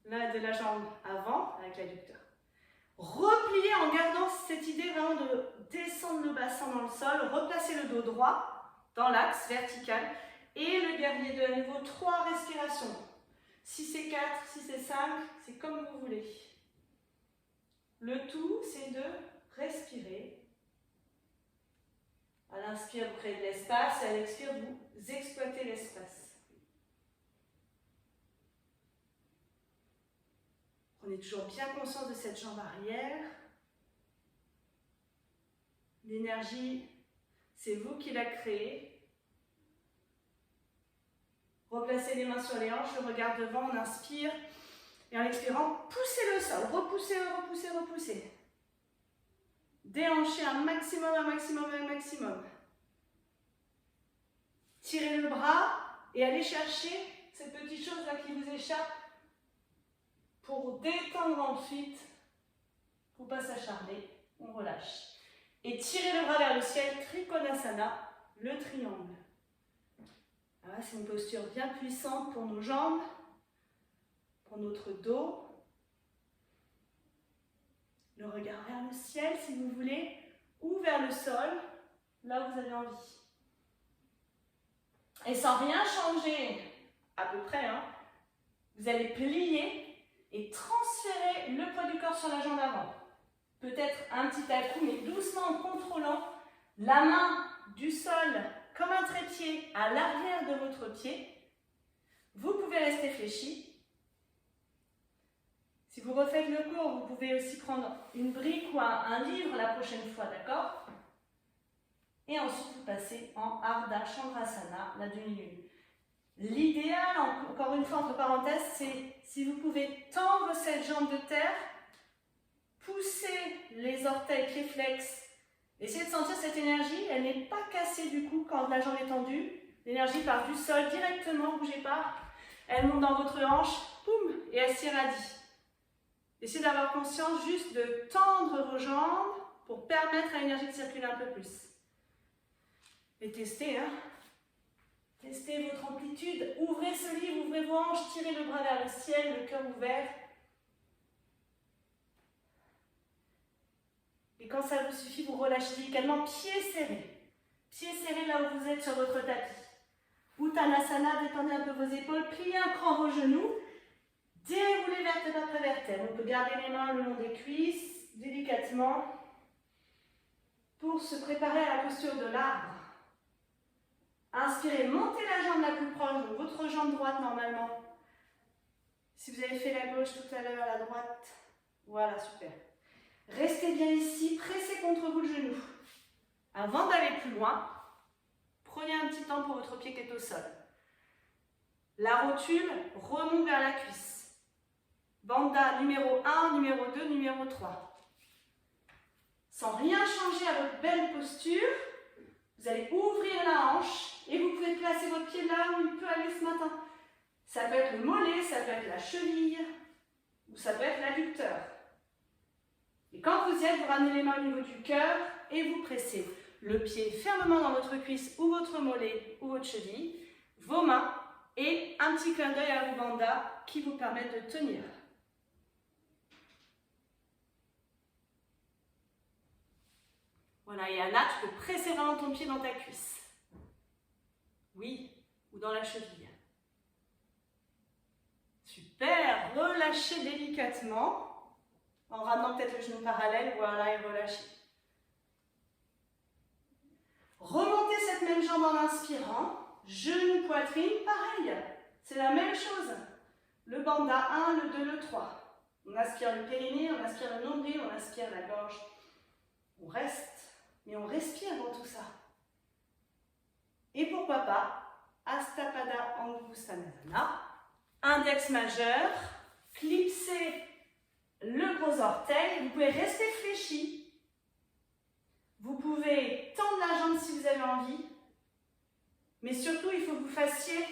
là, de la jambe avant avec l'adducteur. Repliez en gardant cette idée vraiment de descendre le bassin dans le sol. Replacez le dos droit dans l'axe vertical. Et le guerrier 2 à nouveau, 3 respirations. Si c'est 4, si c'est 5, c'est comme vous voulez. Le tout, c'est de respirer. À l'inspire, vous créez de l'espace. Et à l'expire, vous exploitez l'espace. Prenez toujours bien conscience de cette jambe arrière. L'énergie, c'est vous qui la créez. Replacez les mains sur les hanches, le regard devant, on inspire. Et en expirant, poussez le sol. Repoussez, repoussez, repoussez. Déhanchez un maximum, un maximum, un maximum. Tirez le bras et allez chercher cette petite chose là qui vous échappe pour détendre ensuite, pour ne pas s'acharner. On relâche. Et tirez le bras vers le ciel, Trikonasana, le triangle. C'est une posture bien puissante pour nos jambes, pour notre dos. Le regard vers le ciel si vous voulez, ou vers le sol, là où vous avez envie. Et sans rien changer, à peu près, vous allez plier et transférer le poids du corps sur la jambe avant. Peut-être un petit à-coup, mais doucement en contrôlant la main du sol comme un trépied à l'arrière de votre pied. Vous pouvez rester fléchi. Si vous refaites le cours, vous pouvez aussi prendre une brique ou un livre la prochaine fois, d'accord? Et ensuite, vous passez en Ardha Chandrasana, la demi-lune. L'idéal, encore une fois, entre parenthèses, c'est si vous pouvez tendre cette jambe de terre, pousser les orteils, pieds flex. Essayez de sentir cette énergie, elle n'est pas cassée du coup quand la jambe est tendue. L'énergie part du sol directement, bougez pas. Elle monte dans votre hanche, boum, et elle s'irradie. Essayez d'avoir conscience juste de tendre vos jambes pour permettre à l'énergie de circuler un peu plus. Et testez, Testez votre amplitude. Ouvrez ce livre, ouvrez vos hanches, tirez le bras vers le ciel, le cœur ouvert. Et quand ça vous suffit, vous relâchez délicatement, pieds serrés. Pieds serrés là où vous êtes sur votre tapis. Uttanasana, détendez un peu vos épaules, pliez un cran vos genoux. Déroulez vertèbre après vertèbre. On peut garder les mains le long des cuisses, délicatement, pour se préparer à la posture de l'arbre. Inspirez, montez la jambe la plus proche de votre jambe droite normalement. Si vous avez fait la gauche tout à l'heure, à la droite, voilà, super. Restez bien ici, pressez contre vous le genou. Avant d'aller plus loin, prenez un petit temps pour votre pied qui est au sol. La rotule remonte vers la cuisse. Bandha numéro 1, numéro 2, numéro 3. Sans rien changer à votre belle posture, vous allez ouvrir la hanche et vous pouvez placer votre pied là où il peut aller ce matin. Ça peut être le mollet, ça peut être la cheville ou ça peut être l'adducteur. Et quand vous y êtes, vous ramenez les mains au niveau du cœur et vous pressez le pied fermement dans votre cuisse ou votre mollet ou votre cheville, vos mains et un petit clin d'œil à Bandha qui vous permet de tenir. Voilà, et Anna, tu peux presser vraiment ton pied dans ta cuisse. Oui, ou dans la cheville. Super, relâchez délicatement, en ramenant peut-être le genou parallèle, voilà, et relâchez. Remontez cette même jambe en inspirant, genou, poitrine, pareil, c'est la même chose. Le Bandha 1, le 2, le 3. On aspire le périnée, on aspire le nombril, on aspire la gorge. On reste, mais on respire dans tout ça. Et pourquoi pas, Hasta Pada Angustamudana, index majeur, clipsez le gros orteil, vous pouvez rester fléchi. Vous pouvez tendre la jambe si vous avez envie, mais surtout il faut que vous fassiez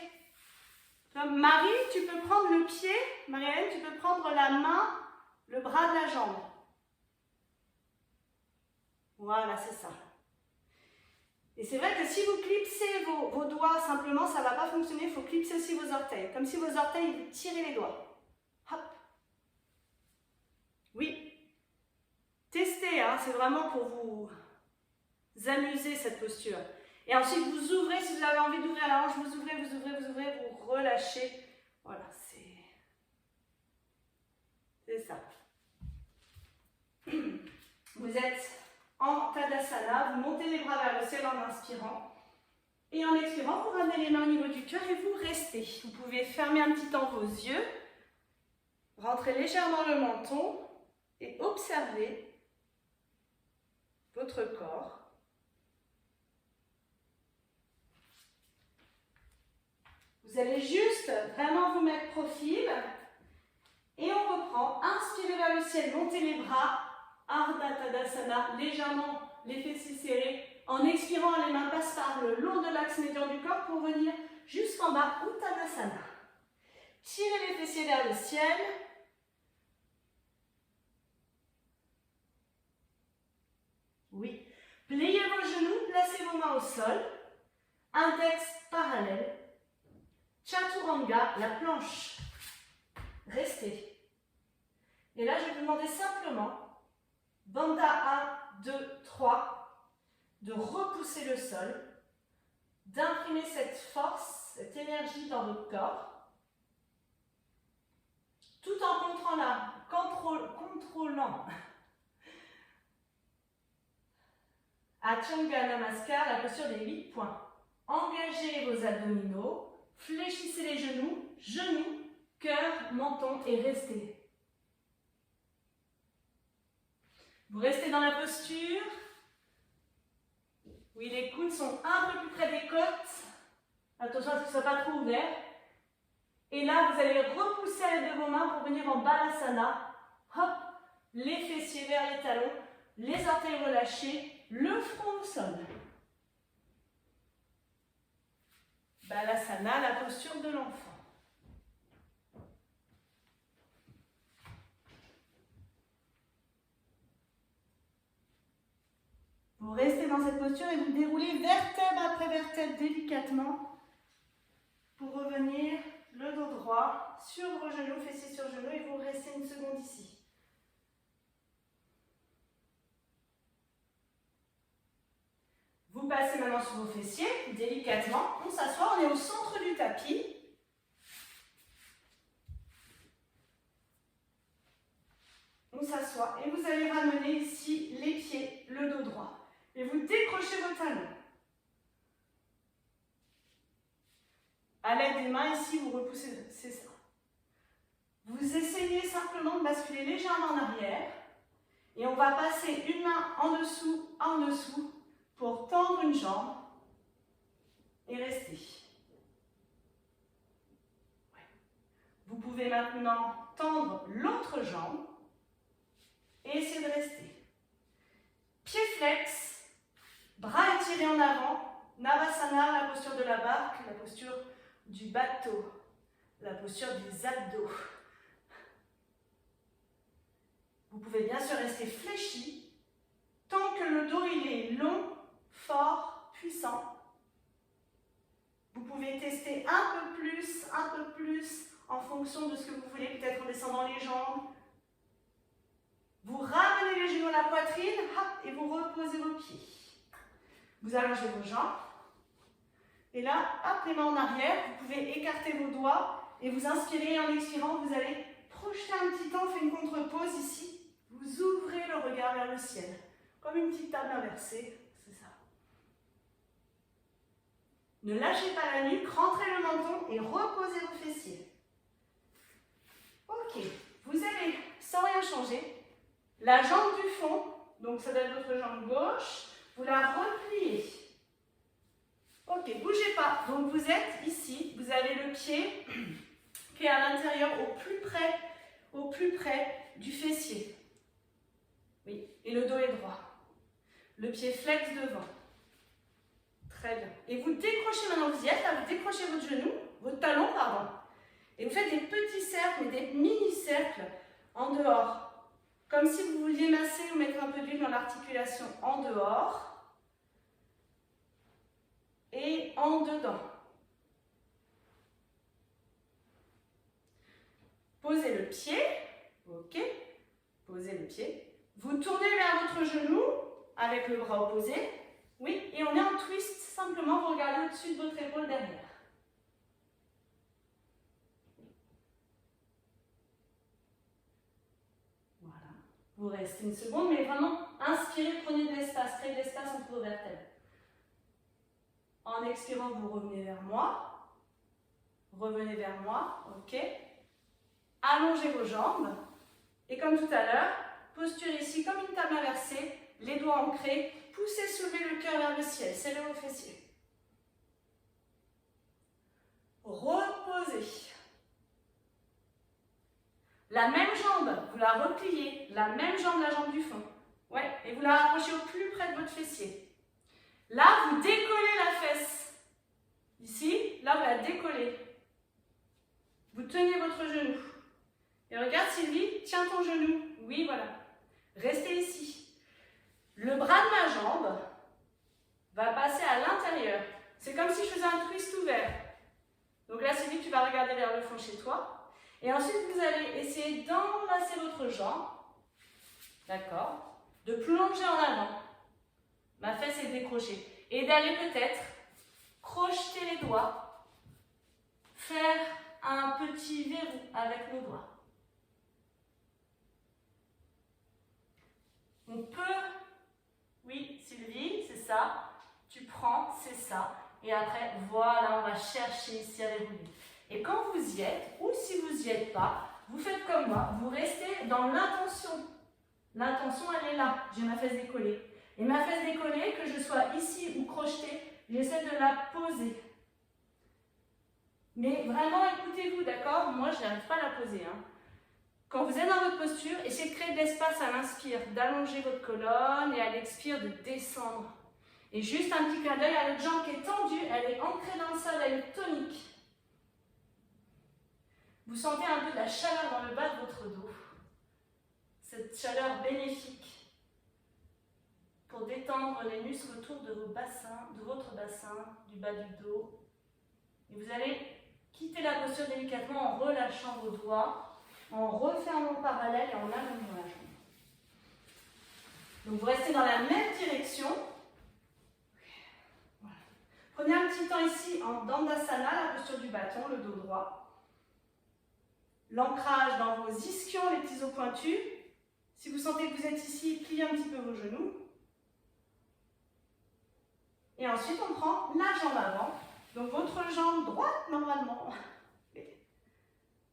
comme Marie, tu peux prendre le pied, Marie-Hélène, tu peux prendre la main, le bras de la jambe. Voilà, c'est ça. Et c'est vrai que si vous clipsez vos doigts simplement, ça ne va pas fonctionner, il faut clipser aussi vos orteils, comme si vos orteils, vous tirez les doigts. Hop. Oui. Testez, hein, c'est vraiment pour vous amuser cette posture. Et ensuite, vous ouvrez, si vous avez envie d'ouvrir la hanche, vous ouvrez, vous ouvrez, vous ouvrez, vous relâchez. Voilà, c'est ça. Vous êtes en Tadasana, vous montez les bras vers le ciel en inspirant. Et en expirant, vous ramenez les mains au niveau du cœur et vous restez. Vous pouvez fermer un petit temps vos yeux, rentrer légèrement le menton et observer votre corps. Vous allez juste vraiment vous mettre profil et on reprend. Inspirez vers le ciel, montez les bras, Ardha Tadasana, légèrement les fessiers serrés. En expirant, les mains passent par le long de l'axe médian du corps pour venir jusqu'en bas, Uttanasana. Tirez les fessiers vers le ciel. Oui. Pliez vos genoux, placez vos mains au sol. Index parallèle. Chaturanga, la planche. Restez. Et là, je vais vous demander simplement, Bandha 1, 2, 3, de repousser le sol, d'imprimer cette force, cette énergie dans votre corps, tout en contrôlant Atanga Namaskar, la posture des 8 points. Engagez vos abdominaux. Fléchissez les genoux, cœur, menton et restez. Vous restez dans la posture. Oui, les coudes sont un peu plus près des côtes. Attention à ce qu'ils ne soient pas trop ouverts. Et là, vous allez repousser à l'aide de vos mains pour venir en Balasana. Hop, les fessiers vers les talons, les orteils relâchés, le front au sol. Balasana, la posture de l'enfant. Vous restez dans cette posture et vous déroulez vertèbre après vertèbre délicatement pour revenir le dos droit sur vos genoux, fessiers sur genoux, et vous restez une seconde ici. Vous passez maintenant sur vos fessiers, délicatement, on s'assoit, on est au centre du tapis. s'assoit. Et vous allez ramener ici les pieds, le dos droit. Et vous décrochez vos talons. À l'aide des mains, ici, vous repoussez, c'est ça. Vous essayez simplement de basculer légèrement en arrière. Et on va passer une main en dessous, pour tendre une jambe. Et rester. Ouais. Vous pouvez maintenant tendre l'autre jambe. Et essayer de rester. Pied flex, bras étirés en avant. Navasana, la posture de la barque, la posture du bateau, la posture des abdos. Vous pouvez bien sûr rester fléchi tant que le dos il est long, fort, puissant. Vous pouvez tester un peu plus en fonction de ce que vous voulez, peut-être en descendant les jambes. Vous ramenez les genoux à la poitrine hop, et vous reposez vos pieds. Vous allongez vos jambes. Et là, hop, les mains en arrière. Vous pouvez écarter vos doigts et vous inspirez. En expirant, vous allez projeter un petit temps. On fait une contre-pause ici. Vous ouvrez le regard vers le ciel. Comme une petite table inversée. C'est ça. Ne lâchez pas la nuque. Rentrez le menton et reposez vos fessiers. Ok. Vous allez, sans rien changer, la jambe du fond, donc ça doit être votre jambe gauche, vous la repliez. Ok, bougez pas. Donc vous êtes ici, vous avez le pied qui est à l'intérieur au plus près du fessier. Oui, et le dos est droit. Le pied flex devant. Très bien. Et vous décrochez maintenant, vous y êtes là, vous décrochez votre genou, votre talon, pardon. Et vous faites des petits cercles, des mini-cercles en dehors. Comme si vous vouliez masser ou mettre un peu d'huile dans l'articulation en dehors et en dedans. Posez le pied, ok, posez le pied. Vous tournez vers votre genou avec le bras opposé, oui, et on est en twist, simplement vous regardez au-dessus de votre épaule derrière. Vous restez une seconde, mais vraiment, inspirez, prenez de l'espace, créez de l'espace entre vos vertèbres. En expirant, vous revenez vers moi. Revenez vers moi, ok. Allongez vos jambes. Et comme tout à l'heure, posture ici comme une table inversée, les doigts ancrés, poussez, soulevez le cœur vers le ciel, serrez vos fessiers. Reposez. La même jambe, vous la repliez, la même jambe, la jambe du fond. Ouais, et vous la rapprochez au plus près de votre fessier. Là, vous décollez la fesse. Ici, là, vous la décollez. Vous tenez votre genou. Et regarde Sylvie, tiens ton genou. Oui, voilà. Restez ici. Le bras de ma jambe va passer à l'intérieur. C'est comme si je faisais un twist ouvert. Donc là, Sylvie, tu vas regarder vers le fond chez toi. Et ensuite, vous allez essayer d'enlacer votre jambe, d'accord, de plonger en avant. Ma fesse est décrochée. Et d'aller peut-être crocheter les doigts, faire un petit verrou avec nos doigts. On peut, oui, Sylvie, c'est ça. Tu prends, c'est ça. Et après, voilà, on va chercher ici à dérouler. Et quand vous y êtes, ou si vous n'y êtes pas, vous faites comme moi, vous restez dans l'intention. L'intention, elle est là, j'ai ma fesse décollée. Et ma fesse décollée, que je sois ici ou crochetée, j'essaie de la poser. Mais vraiment, écoutez-vous, d'accord? Moi, je n'arrive pas à la poser. Hein. Quand vous êtes dans votre posture, essayez de créer de l'espace à l'inspire, d'allonger votre colonne et à l'expire de descendre. Et juste un petit clin d'œil à notre jambe qui est tendue, elle est ancrée dans le sol, elle est tonique. Vous sentez un peu de la chaleur dans le bas de votre dos. Cette chaleur bénéfique pour détendre les muscles autour de vos bassins, de votre bassin, du bas du dos. Et vous allez quitter la posture délicatement en relâchant vos doigts, en refermant en parallèle et en allongeant la jambe. Donc vous restez dans la même direction. Voilà. Prenez un petit temps ici en Dandasana, la posture du bâton, le dos droit. L'ancrage dans vos ischions, les petits os pointus. Si vous sentez que vous êtes ici, pliez un petit peu vos genoux. Et ensuite, on prend la jambe avant. Donc, votre jambe droite, normalement.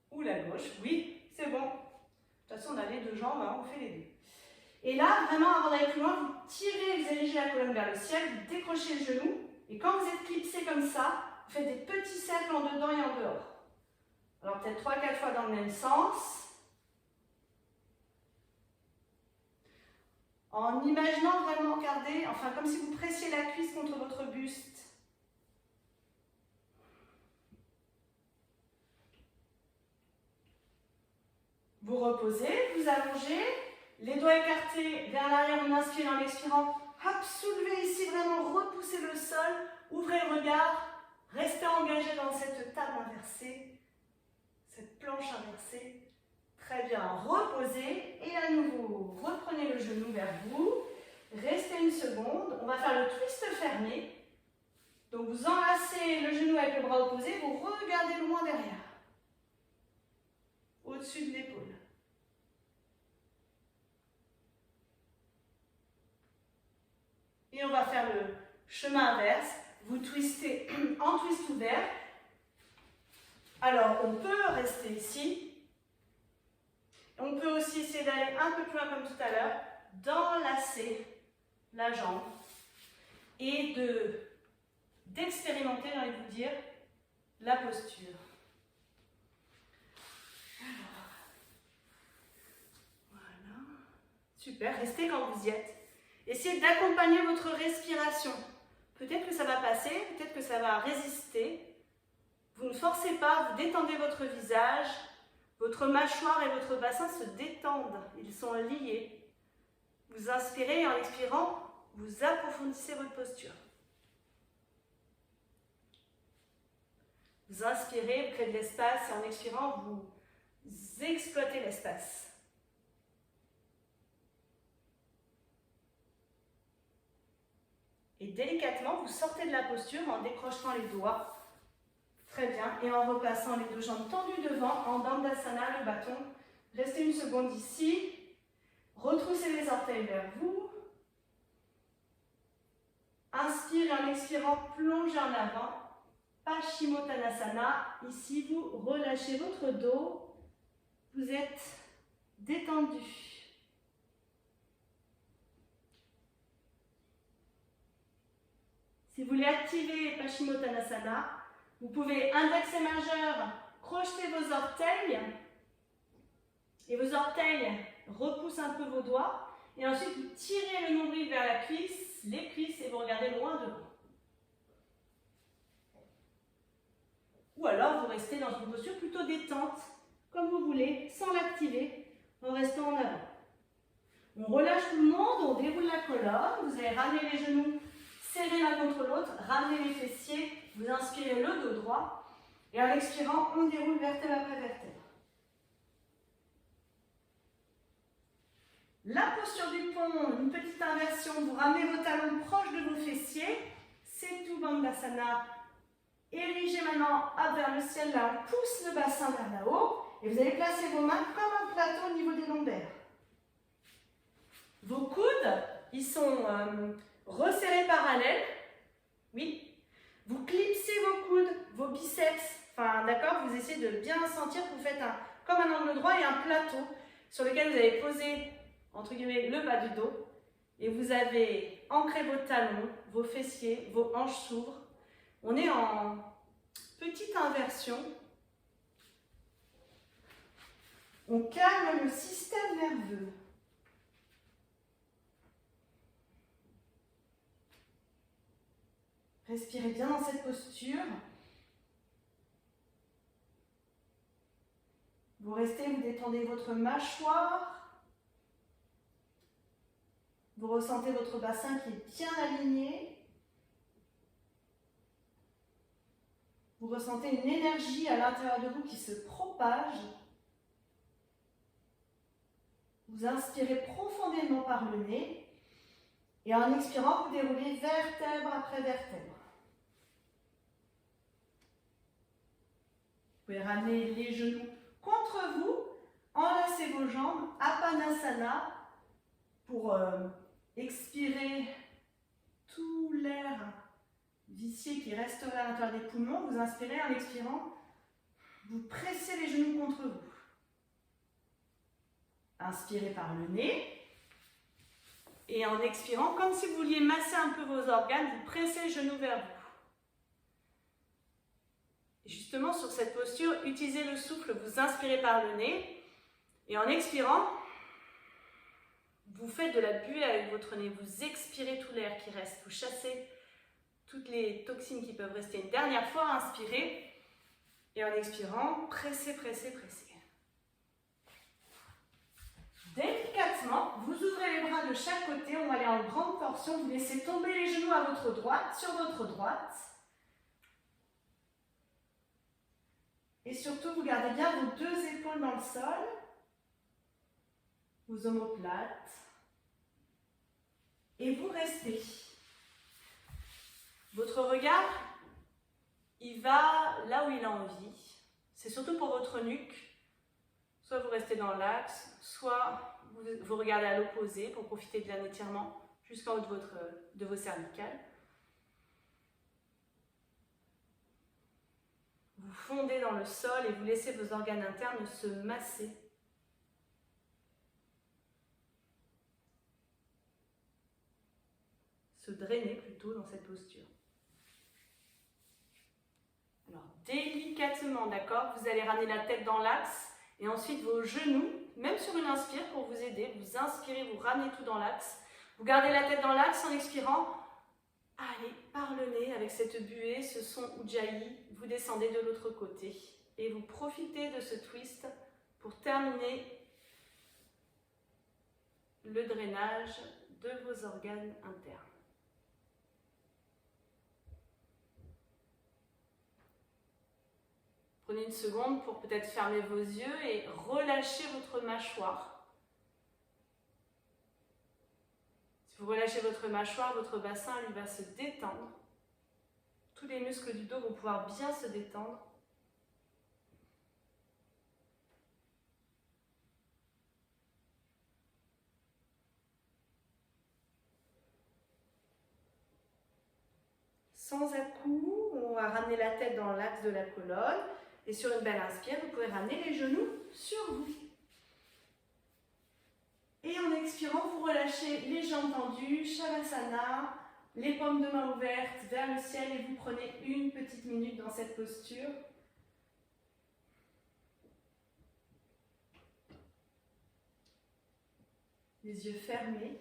Ou la gauche. Oui, c'est bon. De toute façon, on a les deux jambes, hein, on fait les deux. Et là, vraiment, avant d'aller plus loin, vous tirez, vous allégez la colonne vers le ciel, vous décrochez le genou. Et quand vous êtes clipsé comme ça, vous faites des petits cercles en dedans et en dehors. Alors, peut-être 3-4 fois dans le même sens. En imaginant vraiment garder, enfin comme si vous pressiez la cuisse contre votre buste. Vous reposez, vous allongez, les doigts écartés vers l'arrière, on inspire en expirant. Hop, soulevez ici, vraiment repoussez le sol, ouvrez le regard, restez engagé dans cette table inversée, cette planche inversée. Très bien, reposez et à nouveau, reprenez le genou vers vous, restez une seconde, on va faire le twist fermé. Donc vous enlacez le genou avec le bras opposé, vous regardez loin derrière, au-dessus de l'épaule. Et on va faire le chemin inverse, vous twistez en twist ouvert. Alors on peut rester ici. On peut aussi essayer d'aller un peu plus loin comme tout à l'heure, d'enlacer la jambe et d'expérimenter, j'ai envie de vous dire, la posture. Alors, voilà. Super, restez quand vous y êtes. Essayez d'accompagner votre respiration. Peut-être que ça va passer, peut-être que ça va résister. Vous ne forcez pas, vous détendez votre visage. Votre mâchoire et votre bassin se détendent, ils sont liés. Vous inspirez et en expirant, vous approfondissez votre posture. Vous inspirez, vous créez de l'espace et en expirant, vous exploitez l'espace. Et délicatement, vous sortez de la posture en décrochant les doigts. Très bien. Et en repassant les deux jambes tendues devant, en Dandasana, le bâton. Restez une seconde ici. Retroussez les orteils vers vous. Inspirez en expirant, plongez en avant. Paschimottanasana. Ici, vous relâchez votre dos. Vous êtes détendu. Si vous voulez activer Paschimottanasana, vous pouvez, index et majeur, crocheter vos orteils. Et vos orteils repoussent un peu vos doigts. Et ensuite, vous tirez le nombril vers la cuisse, les cuisses, et vous regardez loin devant. Ou alors, vous restez dans une posture plutôt détente, comme vous voulez, sans l'activer, en restant en avant. On relâche tout le monde, on déroule la colonne. Vous allez ramener les genoux, serrer l'un contre l'autre, ramener les fessiers. Vous inspirez le dos droit et en expirant, on déroule vertèbre après vertèbre. La posture du pont, une petite inversion, vous ramenez vos talons proches de vos fessiers. Setu Bandhasana. Érigez maintenant vers le ciel, là on pousse le bassin vers là-haut et vous allez placer vos mains comme un plateau au niveau des lombaires. Vos coudes, ils sont resserrés parallèles. Oui. Vous clipsez vos coudes, vos biceps, enfin d'accord, vous essayez de bien sentir que vous faites comme un angle droit et un plateau sur lequel vous allez poser, entre guillemets, le bas du dos. Et vous avez ancré vos talons, vos fessiers, vos hanches s'ouvrent. On est en petite inversion. On calme le système nerveux. Respirez bien dans cette posture. Vous restez, vous détendez votre mâchoire. Vous ressentez votre bassin qui est bien aligné. Vous ressentez une énergie à l'intérieur de vous qui se propage. Vous inspirez profondément par le nez. Et en expirant, vous déroulez vertèbre après vertèbre. Vous pouvez ramener les genoux contre vous, enlacez vos jambes, Apanasana, pour expirer tout l'air vicié qui resterait à l'intérieur des poumons. Vous inspirez, en expirant, vous pressez les genoux contre vous. Inspirez par le nez. Et en expirant, comme si vous vouliez masser un peu vos organes, vous pressez les genoux vers vous. Et justement, sur cette posture, utilisez le souffle, vous inspirez par le nez. Et en expirant, vous faites de la buée avec votre nez. Vous expirez tout l'air qui reste. Vous chassez toutes les toxines qui peuvent rester. Une dernière fois, inspirez. Et en expirant, pressez, pressez, pressez. Délicatement, vous ouvrez les bras de chaque côté, on va aller en grande torsion, vous laissez tomber les genoux à votre droite, sur votre droite. Et surtout, vous gardez bien vos deux épaules dans le sol, vos omoplates. Et vous restez. Votre regard, il va là où il a envie. C'est surtout pour votre nuque. Soit vous restez dans l'axe, soit vous regardez à l'opposé pour profiter de l'un étirement jusqu'en haut de vos cervicales. Vous fondez dans le sol et vous laissez vos organes internes se masser. Se drainer plutôt dans cette posture. Alors délicatement, d'accord, vous allez ramener la tête dans l'axe. Et ensuite, vos genoux, même sur une inspire pour vous aider, vous inspirez, vous ramenez tout dans l'axe. Vous gardez la tête dans l'axe en expirant. Allez, par le nez, avec cette buée, ce son Ujjayi, vous descendez de l'autre côté. Et vous profitez de ce twist pour terminer le drainage de vos organes internes. Prenez une seconde pour peut-être fermer vos yeux et relâcher votre mâchoire. Si vous relâchez votre mâchoire, votre bassin lui va se détendre. Tous les muscles du dos vont pouvoir bien se détendre. Sans à-coups, on va ramener la tête dans l'axe de la colonne. Et sur une belle inspire, vous pouvez ramener les genoux sur vous. Et en expirant, vous relâchez les jambes tendues, Shavasana, les paumes de main ouvertes vers le ciel et vous prenez une petite minute dans cette posture. Les yeux fermés.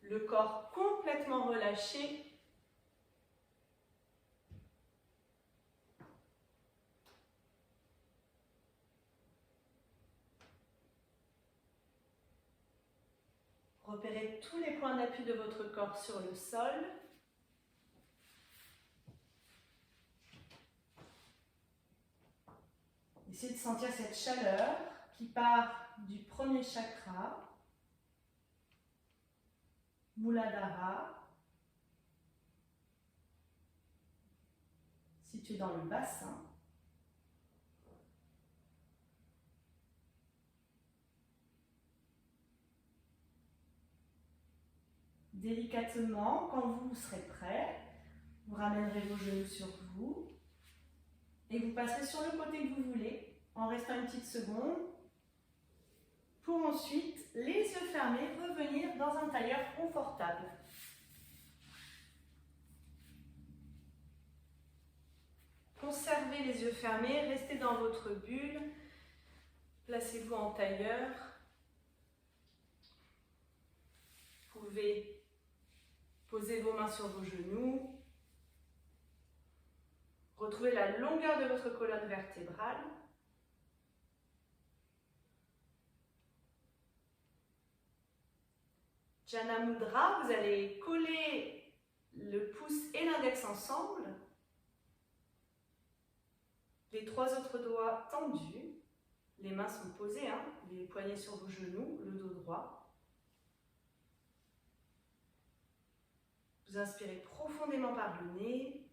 Le corps complètement relâché. Repérez tous les points d'appui de votre corps sur le sol. Essayez de sentir cette chaleur qui part du premier chakra, Muladhara, situé dans le bassin. Délicatement, quand vous serez prêt, vous ramènerez vos genoux sur vous et vous passerez sur le côté que vous voulez en restant une petite seconde pour ensuite, les yeux fermés, revenir dans un tailleur confortable. Conservez les yeux fermés, restez dans votre bulle, placez-vous en tailleur. Vous pouvez poser vos mains sur vos genoux. Retrouvez la longueur de votre colonne vertébrale. Jana Mudra, vous allez coller le pouce et l'index ensemble. Les trois autres doigts tendus. Les mains sont posées, les poignets sur vos genoux, le dos droit. Vous inspirez profondément par le nez.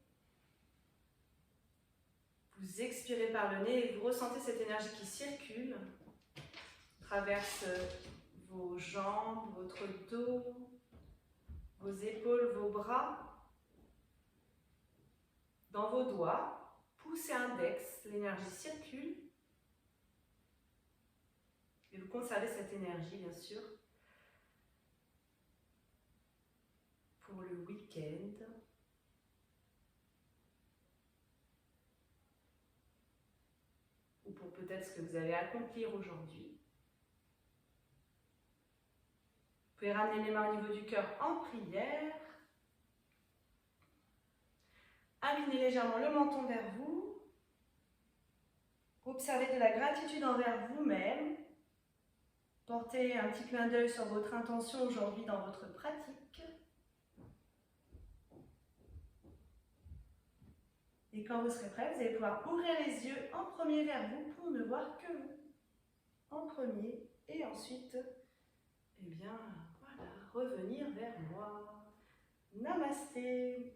Vous expirez par le nez et vous ressentez cette énergie qui circule. traverse vos jambes, votre dos, vos épaules, vos bras. Dans vos doigts, pouce et index, l'énergie circule. Et vous conservez cette énergie, bien sûr, pour le week-end. Ou pour peut-être ce que vous allez accomplir aujourd'hui. Vous pouvez ramener les mains au niveau du cœur en prière. Inclinez légèrement le menton vers vous. Observez de la gratitude envers vous-même. Portez un petit clin d'œil sur votre intention aujourd'hui dans votre pratique. Et quand vous serez prêt, vous allez pouvoir ouvrir les yeux en premier vers vous pour ne voir que vous. En premier et ensuite, eh bien, voilà, revenir vers moi. Namasté.